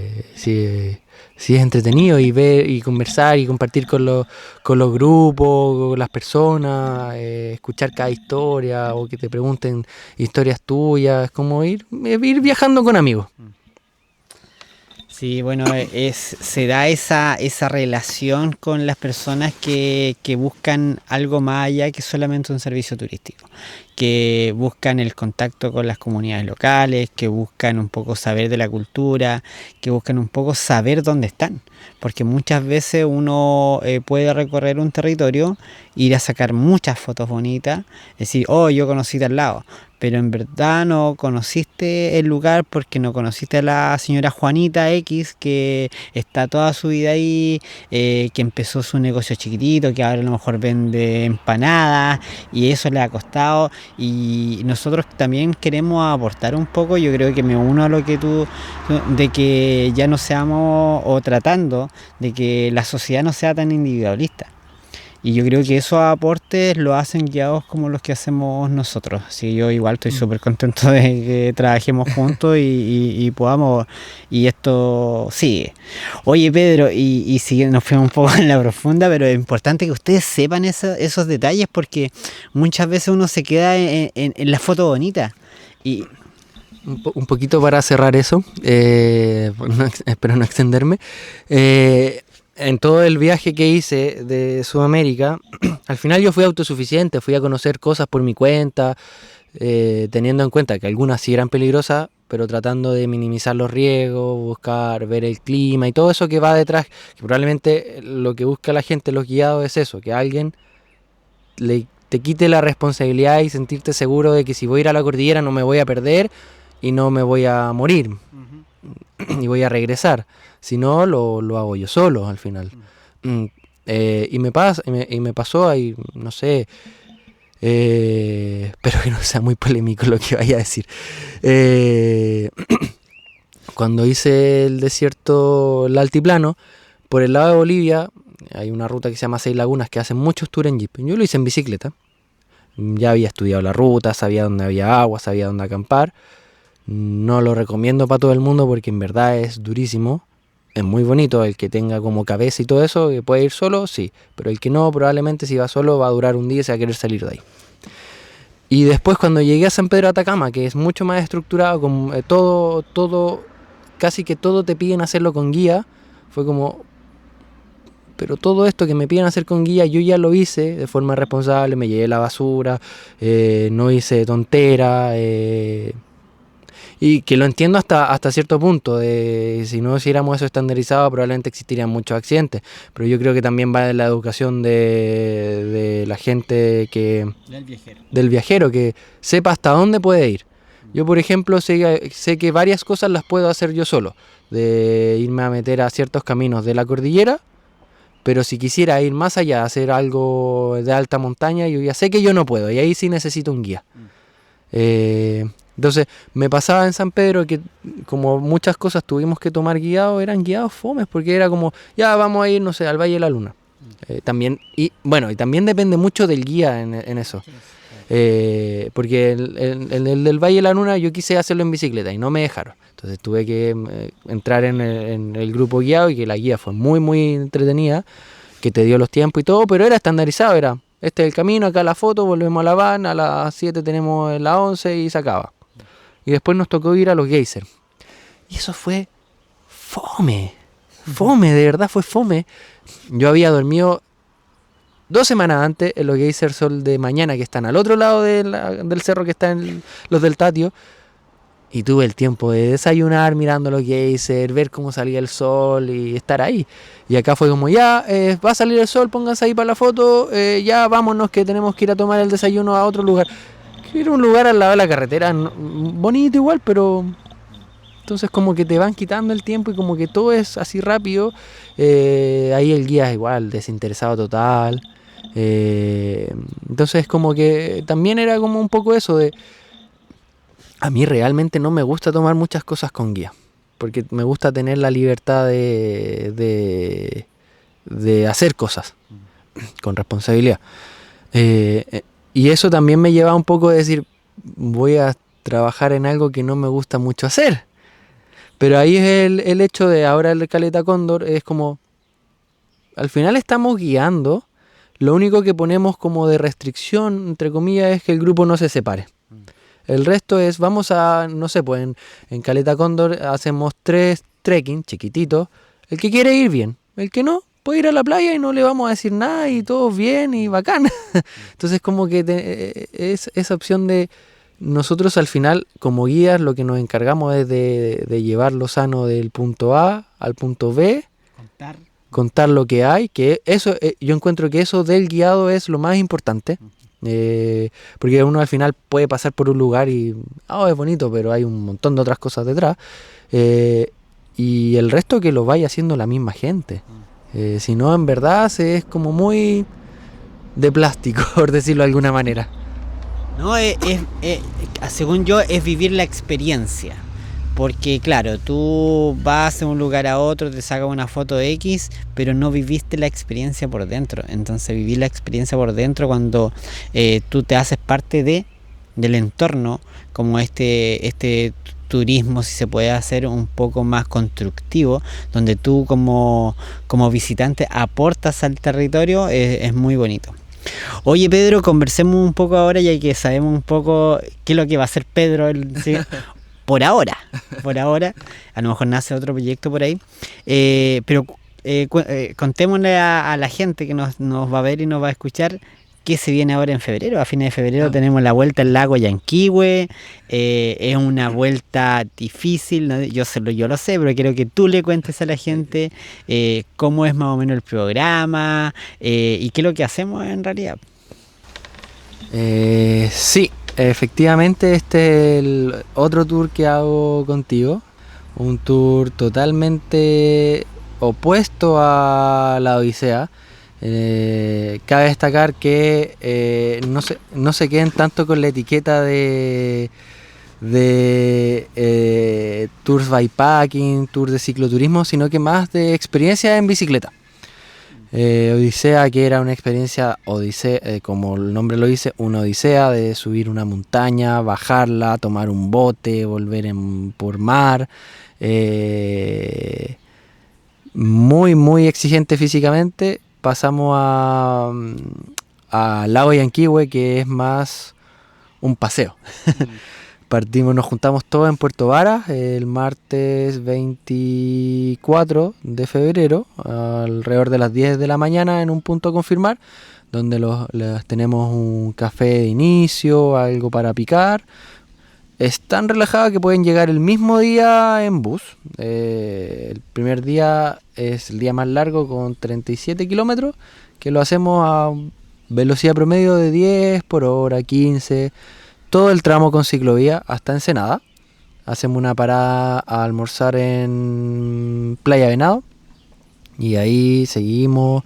es entretenido y ver y conversar y compartir con los grupos, con las personas, escuchar cada historia o que te pregunten historias tuyas, como ir viajando con amigos. Sí, bueno, se da esa relación con las personas que buscan algo más allá que solamente un servicio turístico, que buscan el contacto con las comunidades locales, que buscan un poco saber de la cultura, que buscan un poco saber dónde están, porque muchas veces uno puede recorrer un territorio, ir a sacar muchas fotos bonitas, decir, oh, yo conocí tal lado, pero en verdad no conociste el lugar porque no conociste a la señora Juanita X, que está toda su vida ahí, que empezó su negocio chiquitito, que ahora a lo mejor vende empanadas y eso le ha costado, y nosotros también queremos aportar un poco. Yo creo que me uno a lo que tú, de que ya no seamos, o tratando de que la sociedad no sea tan individualista. Y yo creo que esos aportes lo hacen guiados como los que hacemos nosotros. Así que yo igual estoy súper contento de que trabajemos juntos y podamos. Y esto sigue. Oye, Pedro, y si nos fuimos un poco en la profunda, pero es importante que ustedes sepan esos detalles, porque muchas veces uno se queda en la foto bonita. Y un poquito para cerrar eso, espero no extenderme. En todo el viaje que hice de Sudamérica, al final yo fui autosuficiente, fui a conocer cosas por mi cuenta, teniendo en cuenta que algunas sí eran peligrosas, pero tratando de minimizar los riesgos, buscar ver el clima y todo eso que va detrás, que probablemente lo que busca la gente, los guiados, es eso, que alguien te quite la responsabilidad y sentirte seguro de que si voy a ir a la cordillera no me voy a perder y no me voy a morir. Y voy a regresar, si no lo hago yo solo al final. Y me pasó ahí, no sé, espero que no sea muy polémico lo que vaya a decir. Cuando hice el desierto, el altiplano, por el lado de Bolivia hay una ruta que se llama Seis Lagunas, que hacen muchos tours en jeep. Yo lo hice en bicicleta, ya había estudiado la ruta, sabía dónde había agua, sabía dónde acampar. No lo recomiendo para todo el mundo porque en verdad es durísimo. Es muy bonito el que tenga como cabeza y todo eso, que puede ir solo, sí. Pero el que no, probablemente si va solo va a durar un día y se va a querer salir de ahí. Y después cuando llegué a San Pedro de Atacama, que es mucho más estructurado, con todo, casi que todo te piden hacerlo con guía, fue como, pero todo esto que me piden hacer con guía, yo ya lo hice de forma responsable, me llevé la basura, no hice tontera, y que lo entiendo hasta cierto punto, de si no hiciéramos eso estandarizado probablemente existirían muchos accidentes, pero yo creo que también va de la educación de la gente del viajero, que sepa hasta dónde puede ir. Yo, por ejemplo, sé que varias cosas las puedo hacer yo solo, de irme a meter a ciertos caminos de la cordillera, pero si quisiera ir más allá, hacer algo de alta montaña, yo ya sé que yo no puedo, y ahí sí necesito un guía. Entonces me pasaba en San Pedro que como muchas cosas tuvimos que tomar guiados, eran guiados fomes, porque era como, ya vamos a ir, no sé, al Valle de la Luna. También depende mucho del guía en eso. Porque el del Valle de la Luna yo quise hacerlo en bicicleta y no me dejaron. Entonces tuve que entrar en el grupo guiado, y que la guía fue muy muy entretenida, que te dio los tiempos y todo, pero era estandarizado, era este es el camino, acá la foto, volvemos a la van, a las 7 tenemos la 11 y se acaba. Y después nos tocó ir a los geysers. Y eso fue fome, de verdad fue fome. Yo había dormido 2 semanas antes en los Geyser Sol de Mañana, que están al otro lado del cerro que están los del Tatio. Y tuve el tiempo de desayunar mirando los geysers, ver cómo salía el sol y estar ahí. Y acá fue como, ya, va a salir el sol, pónganse ahí para la foto, ya vámonos que tenemos que ir a tomar el desayuno a otro lugar. Que era un lugar al lado de la carretera, bonito igual, pero... Entonces como que te van quitando el tiempo y como que todo es así rápido. Ahí el guía es igual, desinteresado total. Entonces como que también era como un poco eso de... A mí realmente no me gusta tomar muchas cosas con guía, porque me gusta tener la libertad de hacer cosas con responsabilidad. Y eso también me lleva un poco a decir, voy a trabajar en algo que no me gusta mucho hacer. Pero ahí es el hecho de ahora el Caleta Cóndor, es como, al final estamos guiando, lo único que ponemos como de restricción, entre comillas, es que el grupo no se separe. El resto es, vamos a, no sé, pues en Caleta Cóndor hacemos 3 trekking chiquititos. El que quiere ir bien, el que no, puede ir a la playa y no le vamos a decir nada y todo bien y bacán. Entonces como que es esa opción de nosotros al final como guías lo que nos encargamos es de llevarlo sano del punto A al punto B. Contar lo que hay, que eso yo encuentro que eso del guiado es lo más importante. Porque uno al final puede pasar por un lugar y es bonito, pero hay un montón de otras cosas detrás, y el resto que lo vaya haciendo la misma gente. Si no, en verdad es como muy de plástico, por decirlo de alguna manera. No, según yo, es vivir la experiencia. Porque claro, tú vas de un lugar a otro, te sacas una foto X, pero no viviste la experiencia por dentro. Entonces vivir la experiencia por dentro cuando tú te haces parte del entorno, como este turismo, si se puede hacer un poco más constructivo, donde tú como visitante aportas al territorio, es muy bonito. Oye Pedro, conversemos un poco ahora, ya que sabemos un poco qué es lo que va a hacer Pedro ¿sí? Por ahora, a lo mejor nace otro proyecto por ahí, pero contémosle a la gente que nos va a ver y nos va a escuchar qué se viene ahora en febrero. A fines de febrero tenemos la vuelta al lago Yanquihue, es una vuelta difícil, ¿no? Yo lo sé, pero quiero que tú le cuentes a la gente cómo es más o menos el programa y qué es lo que hacemos en realidad. Sí. Efectivamente, este es el otro tour que hago contigo, un tour totalmente opuesto a la Odisea. Cabe destacar que no se queden tanto con la etiqueta de tours bikepacking, tour de cicloturismo, sino que más de experiencia en bicicleta. Odisea, que era una experiencia como el nombre lo dice, una odisea de subir una montaña, bajarla, tomar un bote, volver por mar, muy muy exigente físicamente. Pasamos a Lago Yanquihue, que es más un paseo. Nos juntamos todos en Puerto Varas el martes 24 de febrero, alrededor de las 10 de la mañana, en un punto a confirmar, donde les tenemos un café de inicio, algo para picar. Es tan relajado que pueden llegar el mismo día en bus. El primer día es el día más largo, con 37 kilómetros, que lo hacemos a velocidad promedio de 10 por hora, 15. Todo el tramo con ciclovía hasta Ensenada. Hacemos una parada a almorzar en Playa Venado y ahí seguimos.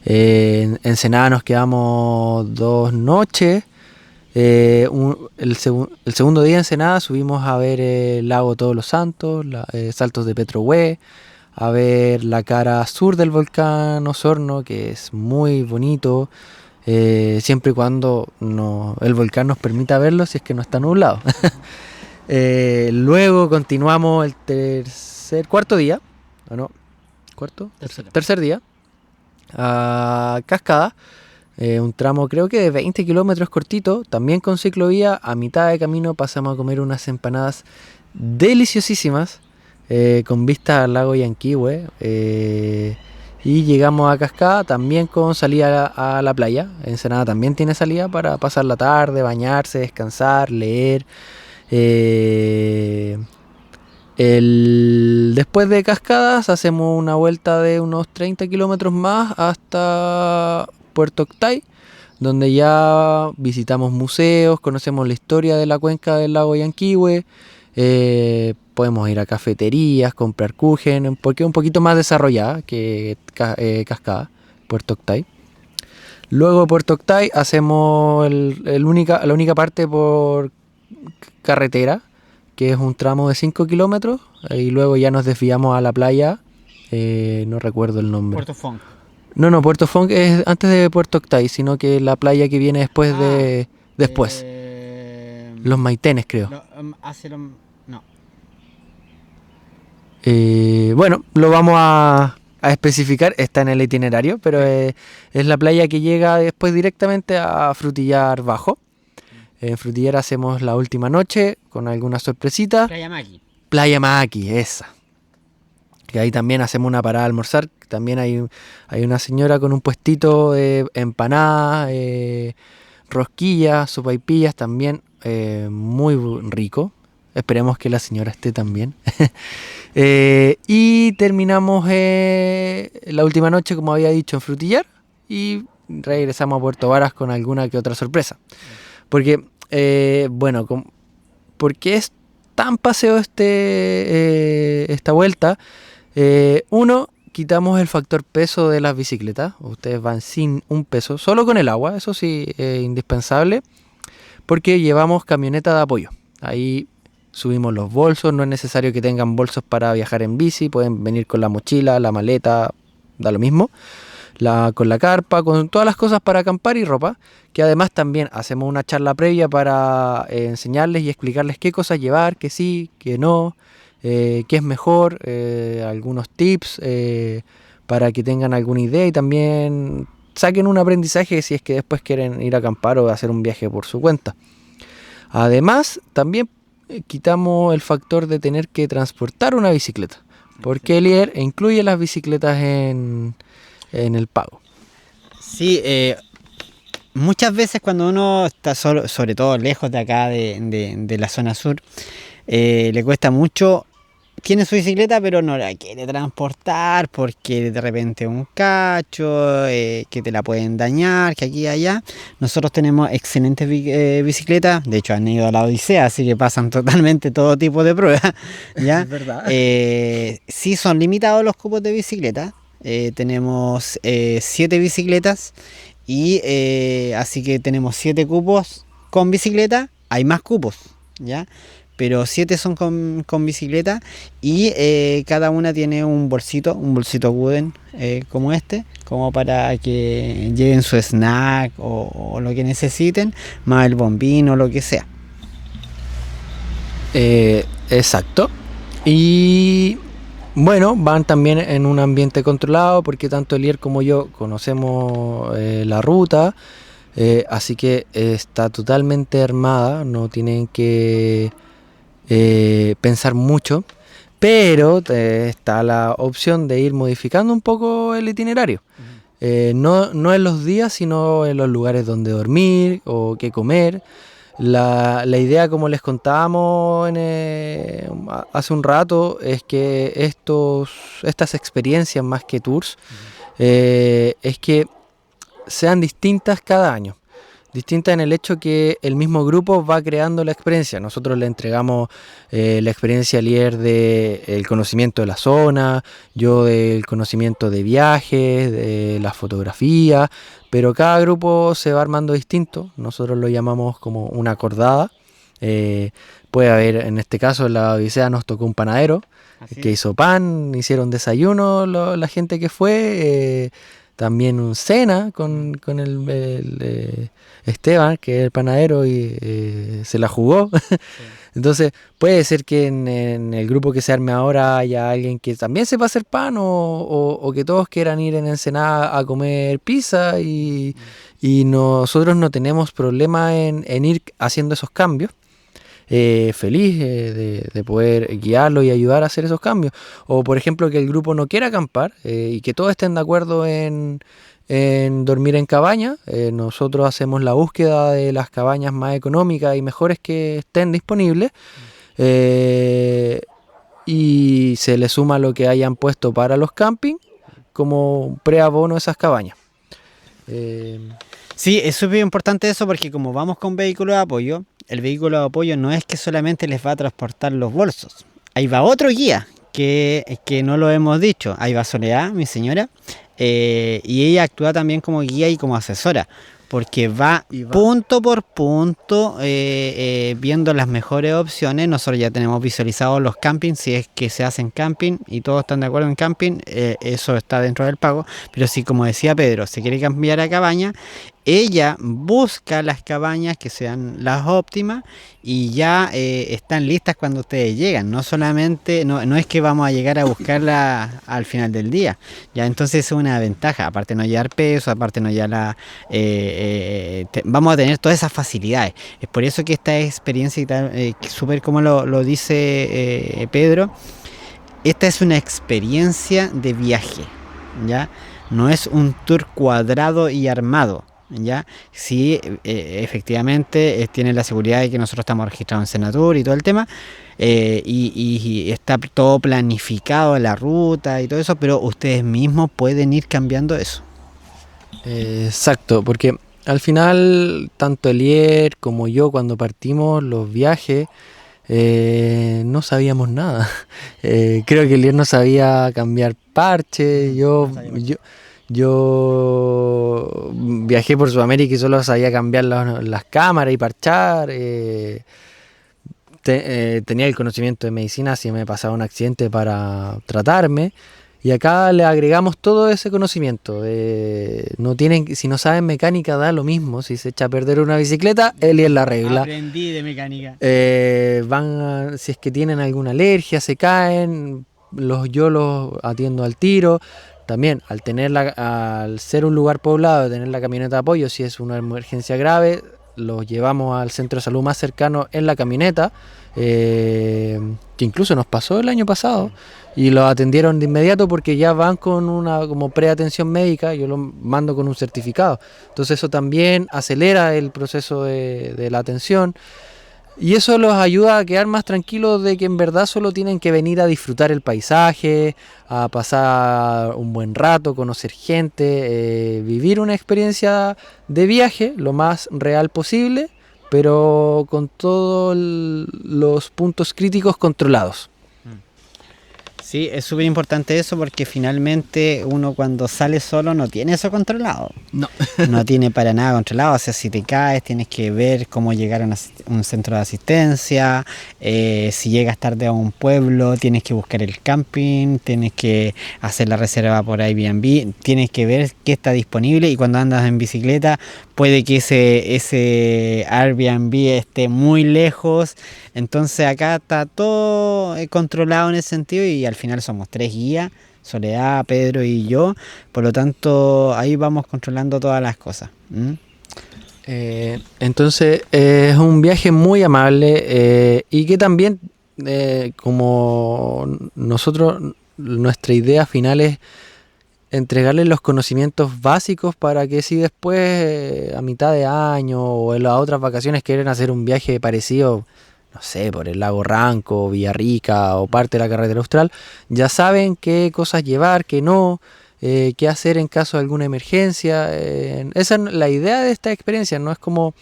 En Ensenada nos quedamos 2 noches. El segundo día en Ensenada subimos a ver el lago Todos los Santos, saltos de Petrohue, a ver la cara sur del volcán Osorno, que es muy bonito. Siempre y cuando el volcán nos permita verlo, si es que no está nublado. Luego continuamos el cuarto día, tercer día, a Cascada, un tramo creo que de 20 kilómetros cortito, también con ciclovía. A mitad de camino pasamos a comer unas empanadas deliciosísimas, con vista al lago Yanquihue. y llegamos a Cascada también con salida a la playa. Ensenada también tiene salida para pasar la tarde, bañarse, descansar, leer. Después de Cascadas hacemos una vuelta de unos 30 kilómetros más hasta Puerto Octay, donde ya visitamos museos, conocemos la historia de la cuenca del lago Yanquihue, podemos ir a cafeterías, comprar kuchen, porque es un poquito más desarrollada que Cascada, Puerto Octay. Luego de Puerto Octay hacemos la única parte por carretera, que es un tramo de 5 kilómetros, y luego ya nos desviamos a la playa, no recuerdo el nombre. Puerto Funk. No, Puerto Funk es antes de Puerto Octay, sino que la playa que viene después después. Los Maitenes, creo. No. Bueno, lo vamos a especificar, está en el itinerario, pero es la playa que llega después directamente a Frutillar Bajo. En Frutillar hacemos la última noche con alguna sorpresita. Playa Maqui, esa. Que ahí también hacemos una parada a almorzar. También hay una señora con un puestito de empanadas, rosquillas, sopaipillas también, muy rico. Esperemos que la señora esté también. Y terminamos la última noche, como había dicho, en Frutillar. Y regresamos a Puerto Varas con alguna que otra sorpresa. Porque, ¿por qué es tan paseo esta vuelta? Uno, quitamos el factor peso de las bicicletas. Ustedes van sin un peso, solo con el agua, eso sí, indispensable. Porque llevamos camioneta de apoyo. Ahí subimos los bolsos, no es necesario que tengan bolsos para viajar en bici, pueden venir con la mochila, la maleta, da lo mismo. Con la carpa, con todas las cosas para acampar y ropa, que además también hacemos una charla previa para enseñarles y explicarles qué cosas llevar, qué sí, qué no, qué es mejor, algunos tips para que tengan alguna idea y también saquen un aprendizaje si es que después quieren ir a acampar o hacer un viaje por su cuenta. Además, también quitamos el factor de tener que transportar una bicicleta, porque el IER incluye las bicicletas en el pago. Sí, muchas veces cuando uno está solo, sobre todo lejos de acá de la zona sur, le cuesta mucho. Tiene su bicicleta pero no la quiere transportar porque de repente un cacho, que te la pueden dañar, que aquí y allá. Nosotros tenemos excelentes bicicletas, de hecho han ido a la Odisea, así que pasan totalmente todo tipo de pruebas, ¿ya? Es verdad. Sí son limitados los cupos de bicicleta. Tenemos 7 bicicletas y así que tenemos 7 cupos con bicicleta. Hay más cupos, ¿ya? Pero 7 son con bicicleta y cada una tiene un bolsito wooden como este, como para que lleven su snack o lo que necesiten, más el bombín o lo que sea. Exacto. Y bueno, van también en un ambiente controlado porque tanto Elier como yo conocemos la ruta, así que está totalmente armada, no tienen que pensar mucho, pero está la opción de ir modificando un poco el itinerario. No en los días, sino en los lugares donde dormir o qué comer. La idea, como les contábamos hace un rato, es que estas experiencias más que tours, es que sean distintas cada año. Distinta en el hecho que el mismo grupo va creando la experiencia. Nosotros le entregamos la experiencia al IER del conocimiento de la zona, yo del conocimiento de viajes, de la fotografía, pero cada grupo se va armando distinto. Nosotros lo llamamos como una acordada. Puede haber, en este caso en la Odisea nos tocó un panadero que hizo pan, hicieron desayuno la gente que fue. También un cena con el Esteban, que es el panadero, y se la jugó. Sí. Entonces, puede ser que en el grupo que se arme ahora haya alguien que también sepa hacer pan o que todos quieran ir en Ensenada a comer pizza y nosotros no tenemos problema en ir haciendo esos cambios. feliz de poder guiarlo y ayudar a hacer esos cambios. O por ejemplo que el grupo no quiera acampar y que todos estén de acuerdo en dormir en cabaña. Nosotros hacemos la búsqueda de las cabañas más económicas y mejores que estén disponibles. Y se le suma lo que hayan puesto para los campings como preabono a esas cabañas. Sí, es súper importante eso porque como vamos con vehículo de apoyo, el vehículo de apoyo no es que solamente les va a transportar los bolsos. Ahí va otro guía que no lo hemos dicho. Ahí va Soledad, mi señora, y ella actúa también como guía y como asesora. Porque va punto por punto viendo las mejores opciones. Nosotros ya tenemos visualizados los campings, si es que se hacen camping y todos están de acuerdo en camping, eso está dentro del pago. Pero si, como decía Pedro, se quiere cambiar a cabaña, ella busca las cabañas que sean las óptimas y ya están listas cuando ustedes llegan. No solamente, no es que vamos a llegar a buscarla al final del día. Ya entonces es una ventaja. Aparte no llevar peso, aparte no llevar vamos a tener todas esas facilidades. Es por eso que esta experiencia y tal, súper como lo dice Pedro, esta es una experiencia de viaje, ¿ya? No es un tour cuadrado y armado, ¿ya? Sí, efectivamente tiene la seguridad de que nosotros estamos registrados en Senatur y todo el tema, y está todo planificado, la ruta y todo eso, pero ustedes mismos pueden ir cambiando eso. Exacto, porque al final tanto Elier como yo cuando partimos los viajes no sabíamos nada. Creo que Elier no sabía cambiar parches, yo viajé por Sudamérica y solo sabía cambiar las cámaras y parchar. Tenía el conocimiento de medicina si me pasaba un accidente para tratarme. Y acá le agregamos todo ese conocimiento. Si no saben mecánica, da lo mismo. Si se echa a perder una bicicleta, Elier la arregla. Aprendí de mecánica. Si es que tienen alguna alergia, se caen, yo los atiendo al tiro. También, al ser un lugar poblado, tener la camioneta de apoyo, si es una emergencia grave, los llevamos al centro de salud más cercano en la camioneta, que incluso nos pasó el año pasado, y los atendieron de inmediato porque ya van con una como preatención médica. Yo los mando con un certificado. Entonces eso también acelera el proceso de la atención. Y eso los ayuda a quedar más tranquilos de que en verdad solo tienen que venir a disfrutar el paisaje, a pasar un buen rato, conocer gente, vivir una experiencia de viaje lo más real posible, pero con todos los puntos críticos controlados. Sí, es súper importante eso porque finalmente uno cuando sale solo no tiene eso controlado. No. No tiene para nada controlado. O sea, si te caes tienes que ver cómo llegar a un centro de asistencia. Si llegas tarde a un pueblo tienes que buscar el camping, tienes que hacer la reserva por Airbnb, tienes que ver qué está disponible, y cuando andas en bicicleta puede que ese Airbnb esté muy lejos. Entonces acá está todo controlado en ese sentido, y al final somos 3 guías, Soledad, Pedro y yo. Por lo tanto, ahí vamos controlando todas las cosas. Entonces es un viaje muy amable, y que también, como nosotros, nuestra idea final es entregarles los conocimientos básicos para que si después a mitad de año o en las otras vacaciones quieren hacer un viaje parecido, no sé, por el lago Ranco, Villarrica o parte de la carretera austral, ya saben qué cosas llevar, qué no, qué hacer en caso de alguna emergencia. Esa es la idea de esta experiencia. No es como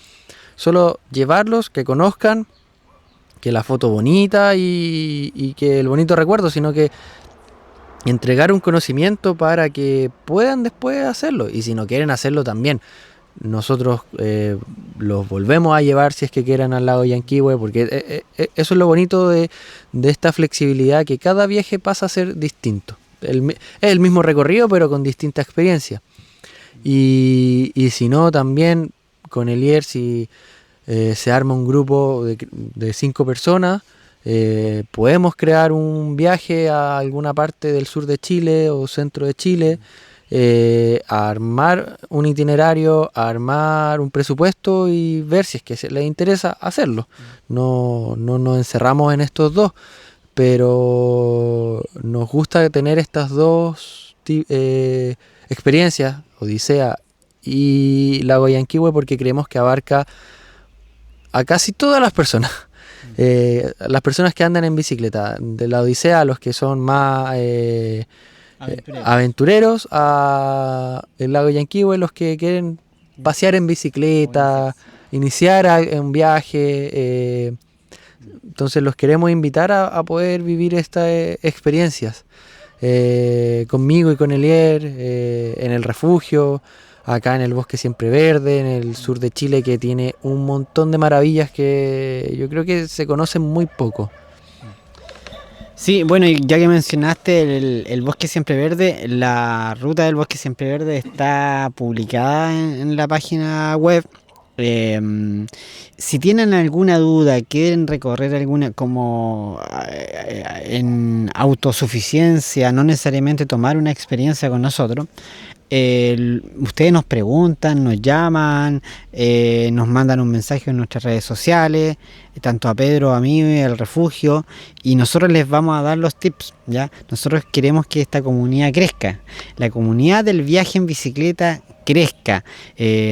solo llevarlos, que conozcan, que la foto bonita y que el bonito recuerdo, sino que entregar un conocimiento para que puedan después hacerlo, y si no quieren hacerlo también nosotros los volvemos a llevar si es que quieran al lago Yanquihue, porque eso es lo bonito de esta flexibilidad, que cada viaje pasa a ser distinto. Es el mismo recorrido pero con distinta experiencia. Y si no, también con Elier, si se arma un grupo de 5 personas, podemos crear un viaje a alguna parte del sur de Chile o centro de Chile, a armar un itinerario, a armar un presupuesto y ver si es que les interesa hacerlo. No nos encerramos en estos dos, pero nos gusta tener estas dos experiencias, Odisea y Lago Yanquihue, porque creemos que abarca a casi todas las personas. Las personas que andan en bicicleta, de la Odisea a los que son más aventureros, a el Lago Yanquihue los que quieren pasear en bicicleta, iniciar un viaje. Entonces los queremos invitar a poder vivir estas experiencias conmigo y con Elier, en el refugio, acá en el Bosque Siempre Verde, en el sur de Chile, que tiene un montón de maravillas que yo creo que se conocen muy poco. Sí, bueno, y ya que mencionaste el Bosque Siempre Verde, la ruta del Bosque Siempre Verde está publicada en la página web. Si tienen alguna duda, quieren recorrer alguna como en autosuficiencia, no necesariamente tomar una experiencia con nosotros, ustedes nos preguntan, nos llaman, nos mandan un mensaje en nuestras redes sociales, tanto a Pedro, a mí, al refugio, y nosotros les vamos a dar los tips, ¿ya? Nosotros queremos que esta comunidad crezca, la comunidad del viaje en bicicleta crezca.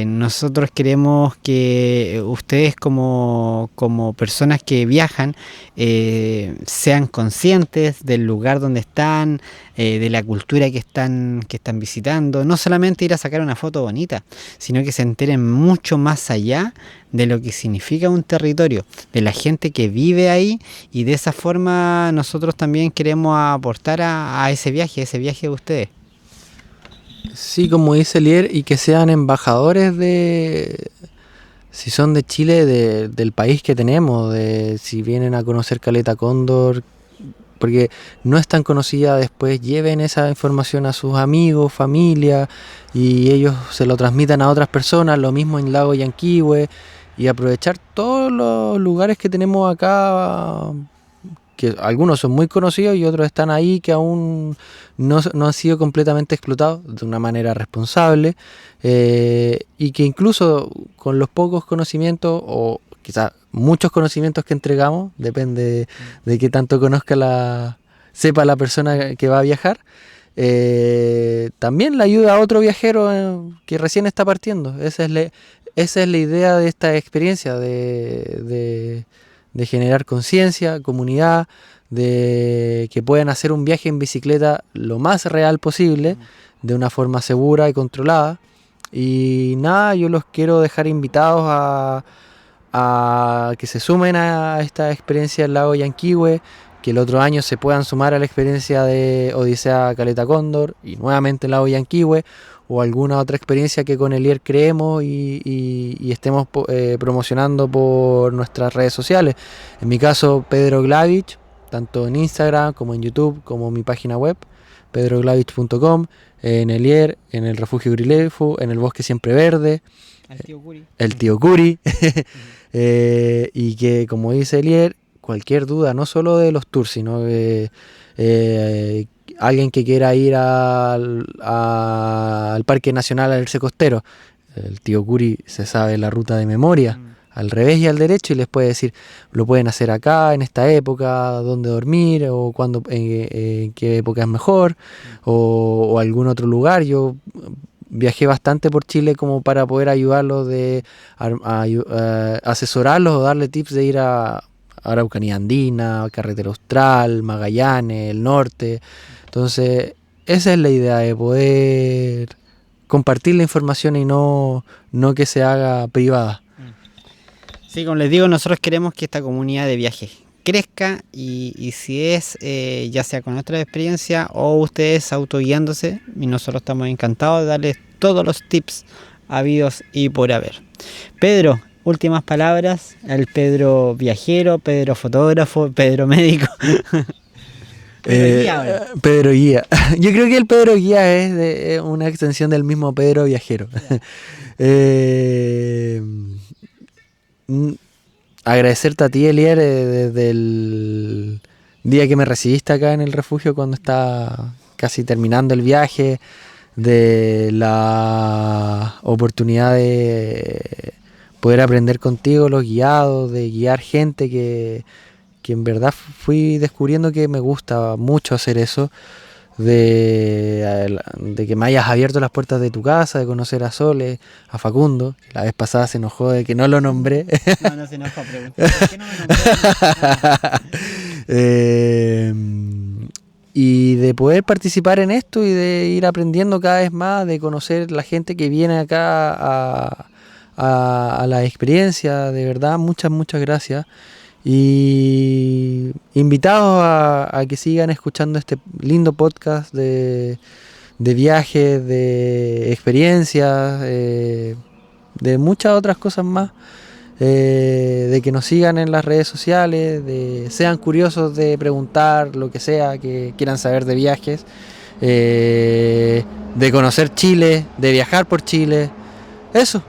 Nosotros queremos que ustedes como personas que viajan sean conscientes del lugar donde están, de la cultura que están visitando, no solamente ir a sacar una foto bonita, sino que se enteren mucho más allá de lo que significa un territorio, de la gente que vive ahí, y de esa forma nosotros también queremos aportar a ese viaje de ustedes. Sí, como dice Elier, y que sean embajadores de, si son de Chile, del país que tenemos, de si vienen a conocer Caleta Cóndor, porque no es tan conocida, después lleven esa información a sus amigos, familia, y ellos se lo transmitan a otras personas, lo mismo en Lago Yanquihue, y aprovechar todos los lugares que tenemos acá, que algunos son muy conocidos y otros están ahí que aún no han sido completamente explotados de una manera responsable, y que incluso con los pocos conocimientos o quizás muchos conocimientos que entregamos, depende de qué tanto sepa la persona que va a viajar, también le ayuda a otro viajero que recién está partiendo. Esa es la idea de esta experiencia, de generar conciencia, comunidad, de que puedan hacer un viaje en bicicleta lo más real posible, de una forma segura y controlada. Y nada, yo los quiero dejar invitados a que se sumen a esta experiencia del Lago Yanquihue, que el otro año se puedan sumar a la experiencia de Odisea Caleta Cóndor y nuevamente el Lago Yanquihue, o alguna otra experiencia que con Elier creemos y estemos promocionando por nuestras redes sociales. En mi caso, Pedro Glavich, tanto en Instagram como en YouTube, como mi página web, pedroglavich.com, en Elier, en el Refugio Grilefu, en el Bosque Siempre Verde, el tío Curi, y que, como dice Elier, cualquier duda, no solo de los tours, sino de alguien que quiera ir al Parque Nacional Alerce Costero, el tío Curi se sabe la ruta de memoria, al revés y al derecho, y les puede decir, lo pueden hacer acá, en esta época, dónde dormir, o cuándo, en qué época es mejor, o algún otro lugar. Yo viajé bastante por Chile como para poder ayudarlos, asesorarlos o darle tips de ir a Araucanía Andina, Carretera Austral, Magallanes, el norte. Entonces, esa es la idea, de poder compartir la información y no que se haga privada. Sí, como les digo, nosotros queremos que esta comunidad de viajes crezca, y si es ya sea con nuestra experiencia o ustedes autoguiándose, y nosotros estamos encantados de darles todos los tips habidos y por haber. Pedro, últimas palabras, el Pedro viajero, Pedro fotógrafo, Pedro médico. Pedro Guía. Yo creo que el Pedro Guía es una extensión del mismo Pedro viajero. Agradecerte a ti, Elier, desde el día que me recibiste acá en el refugio, cuando estaba casi terminando el viaje, de la oportunidad de poder aprender contigo los guiados, de guiar gente que en verdad fui descubriendo que me gusta mucho hacer eso, de que me hayas abierto las puertas de tu casa, de conocer a Sole, a Facundo, que la vez pasada se enojó de que no lo nombré. No se enojó, preguntó, ¿por qué no me nombró? Y de poder participar en esto y de ir aprendiendo cada vez más, de conocer la gente que viene acá a la experiencia, de verdad, muchas gracias. Y invitados a que sigan escuchando este lindo podcast de viajes, de experiencias, de muchas otras cosas más. De que nos sigan en las redes sociales, de sean curiosos de preguntar lo que sea que quieran saber de viajes, de conocer Chile, de viajar por Chile, eso.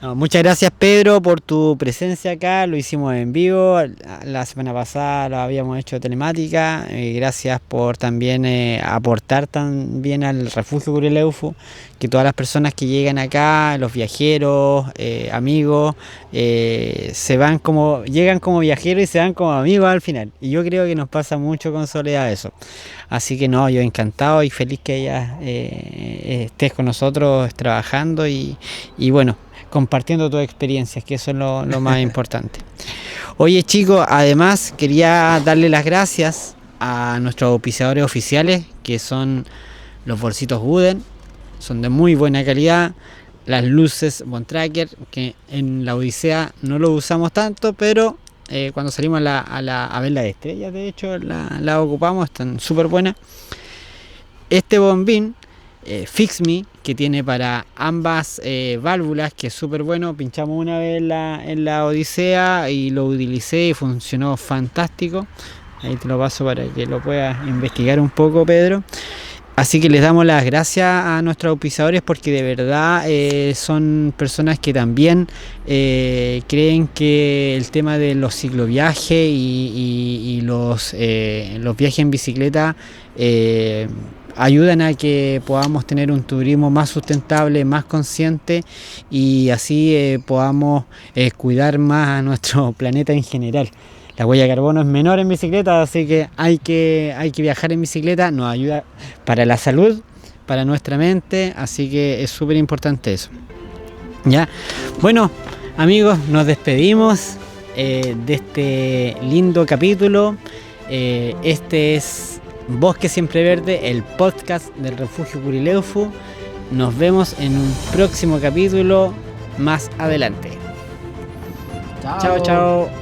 No, muchas gracias, Pedro, por tu presencia acá. Lo hicimos en vivo. La semana pasada lo habíamos hecho telemática. Gracias por también aportar también al refugio Curileufu, que todas las personas que llegan acá, los viajeros, amigos, llegan como viajeros y se van como amigos al final. Y yo creo que nos pasa mucho con Soledad eso. Así que no, yo encantado y feliz que estés con nosotros trabajando y bueno, compartiendo tus experiencias, que eso es lo más importante. Oye, chicos, además quería darle las gracias a nuestros auspiciadores oficiales, que son los bolsitos Wooden, son de muy buena calidad, las luces Bontrager, que en la Odisea no lo usamos tanto, pero cuando salimos a ver las estrellas, de hecho, la ocupamos, están súper buenas. Este bombín Fix Me, que tiene para ambas válvulas, que es súper bueno. Pinchamos una vez en la Odisea y lo utilicé y funcionó fantástico. Ahí te lo paso para que lo puedas investigar un poco, Pedro. Así que les damos las gracias a nuestros auspiciadores, porque de verdad son personas que también creen que el tema de los cicloviajes y los viajes en bicicleta ayudan a que podamos tener un turismo más sustentable, más consciente, y así podamos cuidar más a nuestro planeta en general. La huella de carbono es menor en bicicleta, así que hay que viajar en bicicleta, nos ayuda para la salud, para nuestra mente, así que es súper importante eso. ¿Ya? Bueno, amigos, nos despedimos de este lindo capítulo. Este es Bosque Siempre Verde, el podcast del Refugio Curileufu. Nos vemos en un próximo capítulo más adelante. Chao, chao.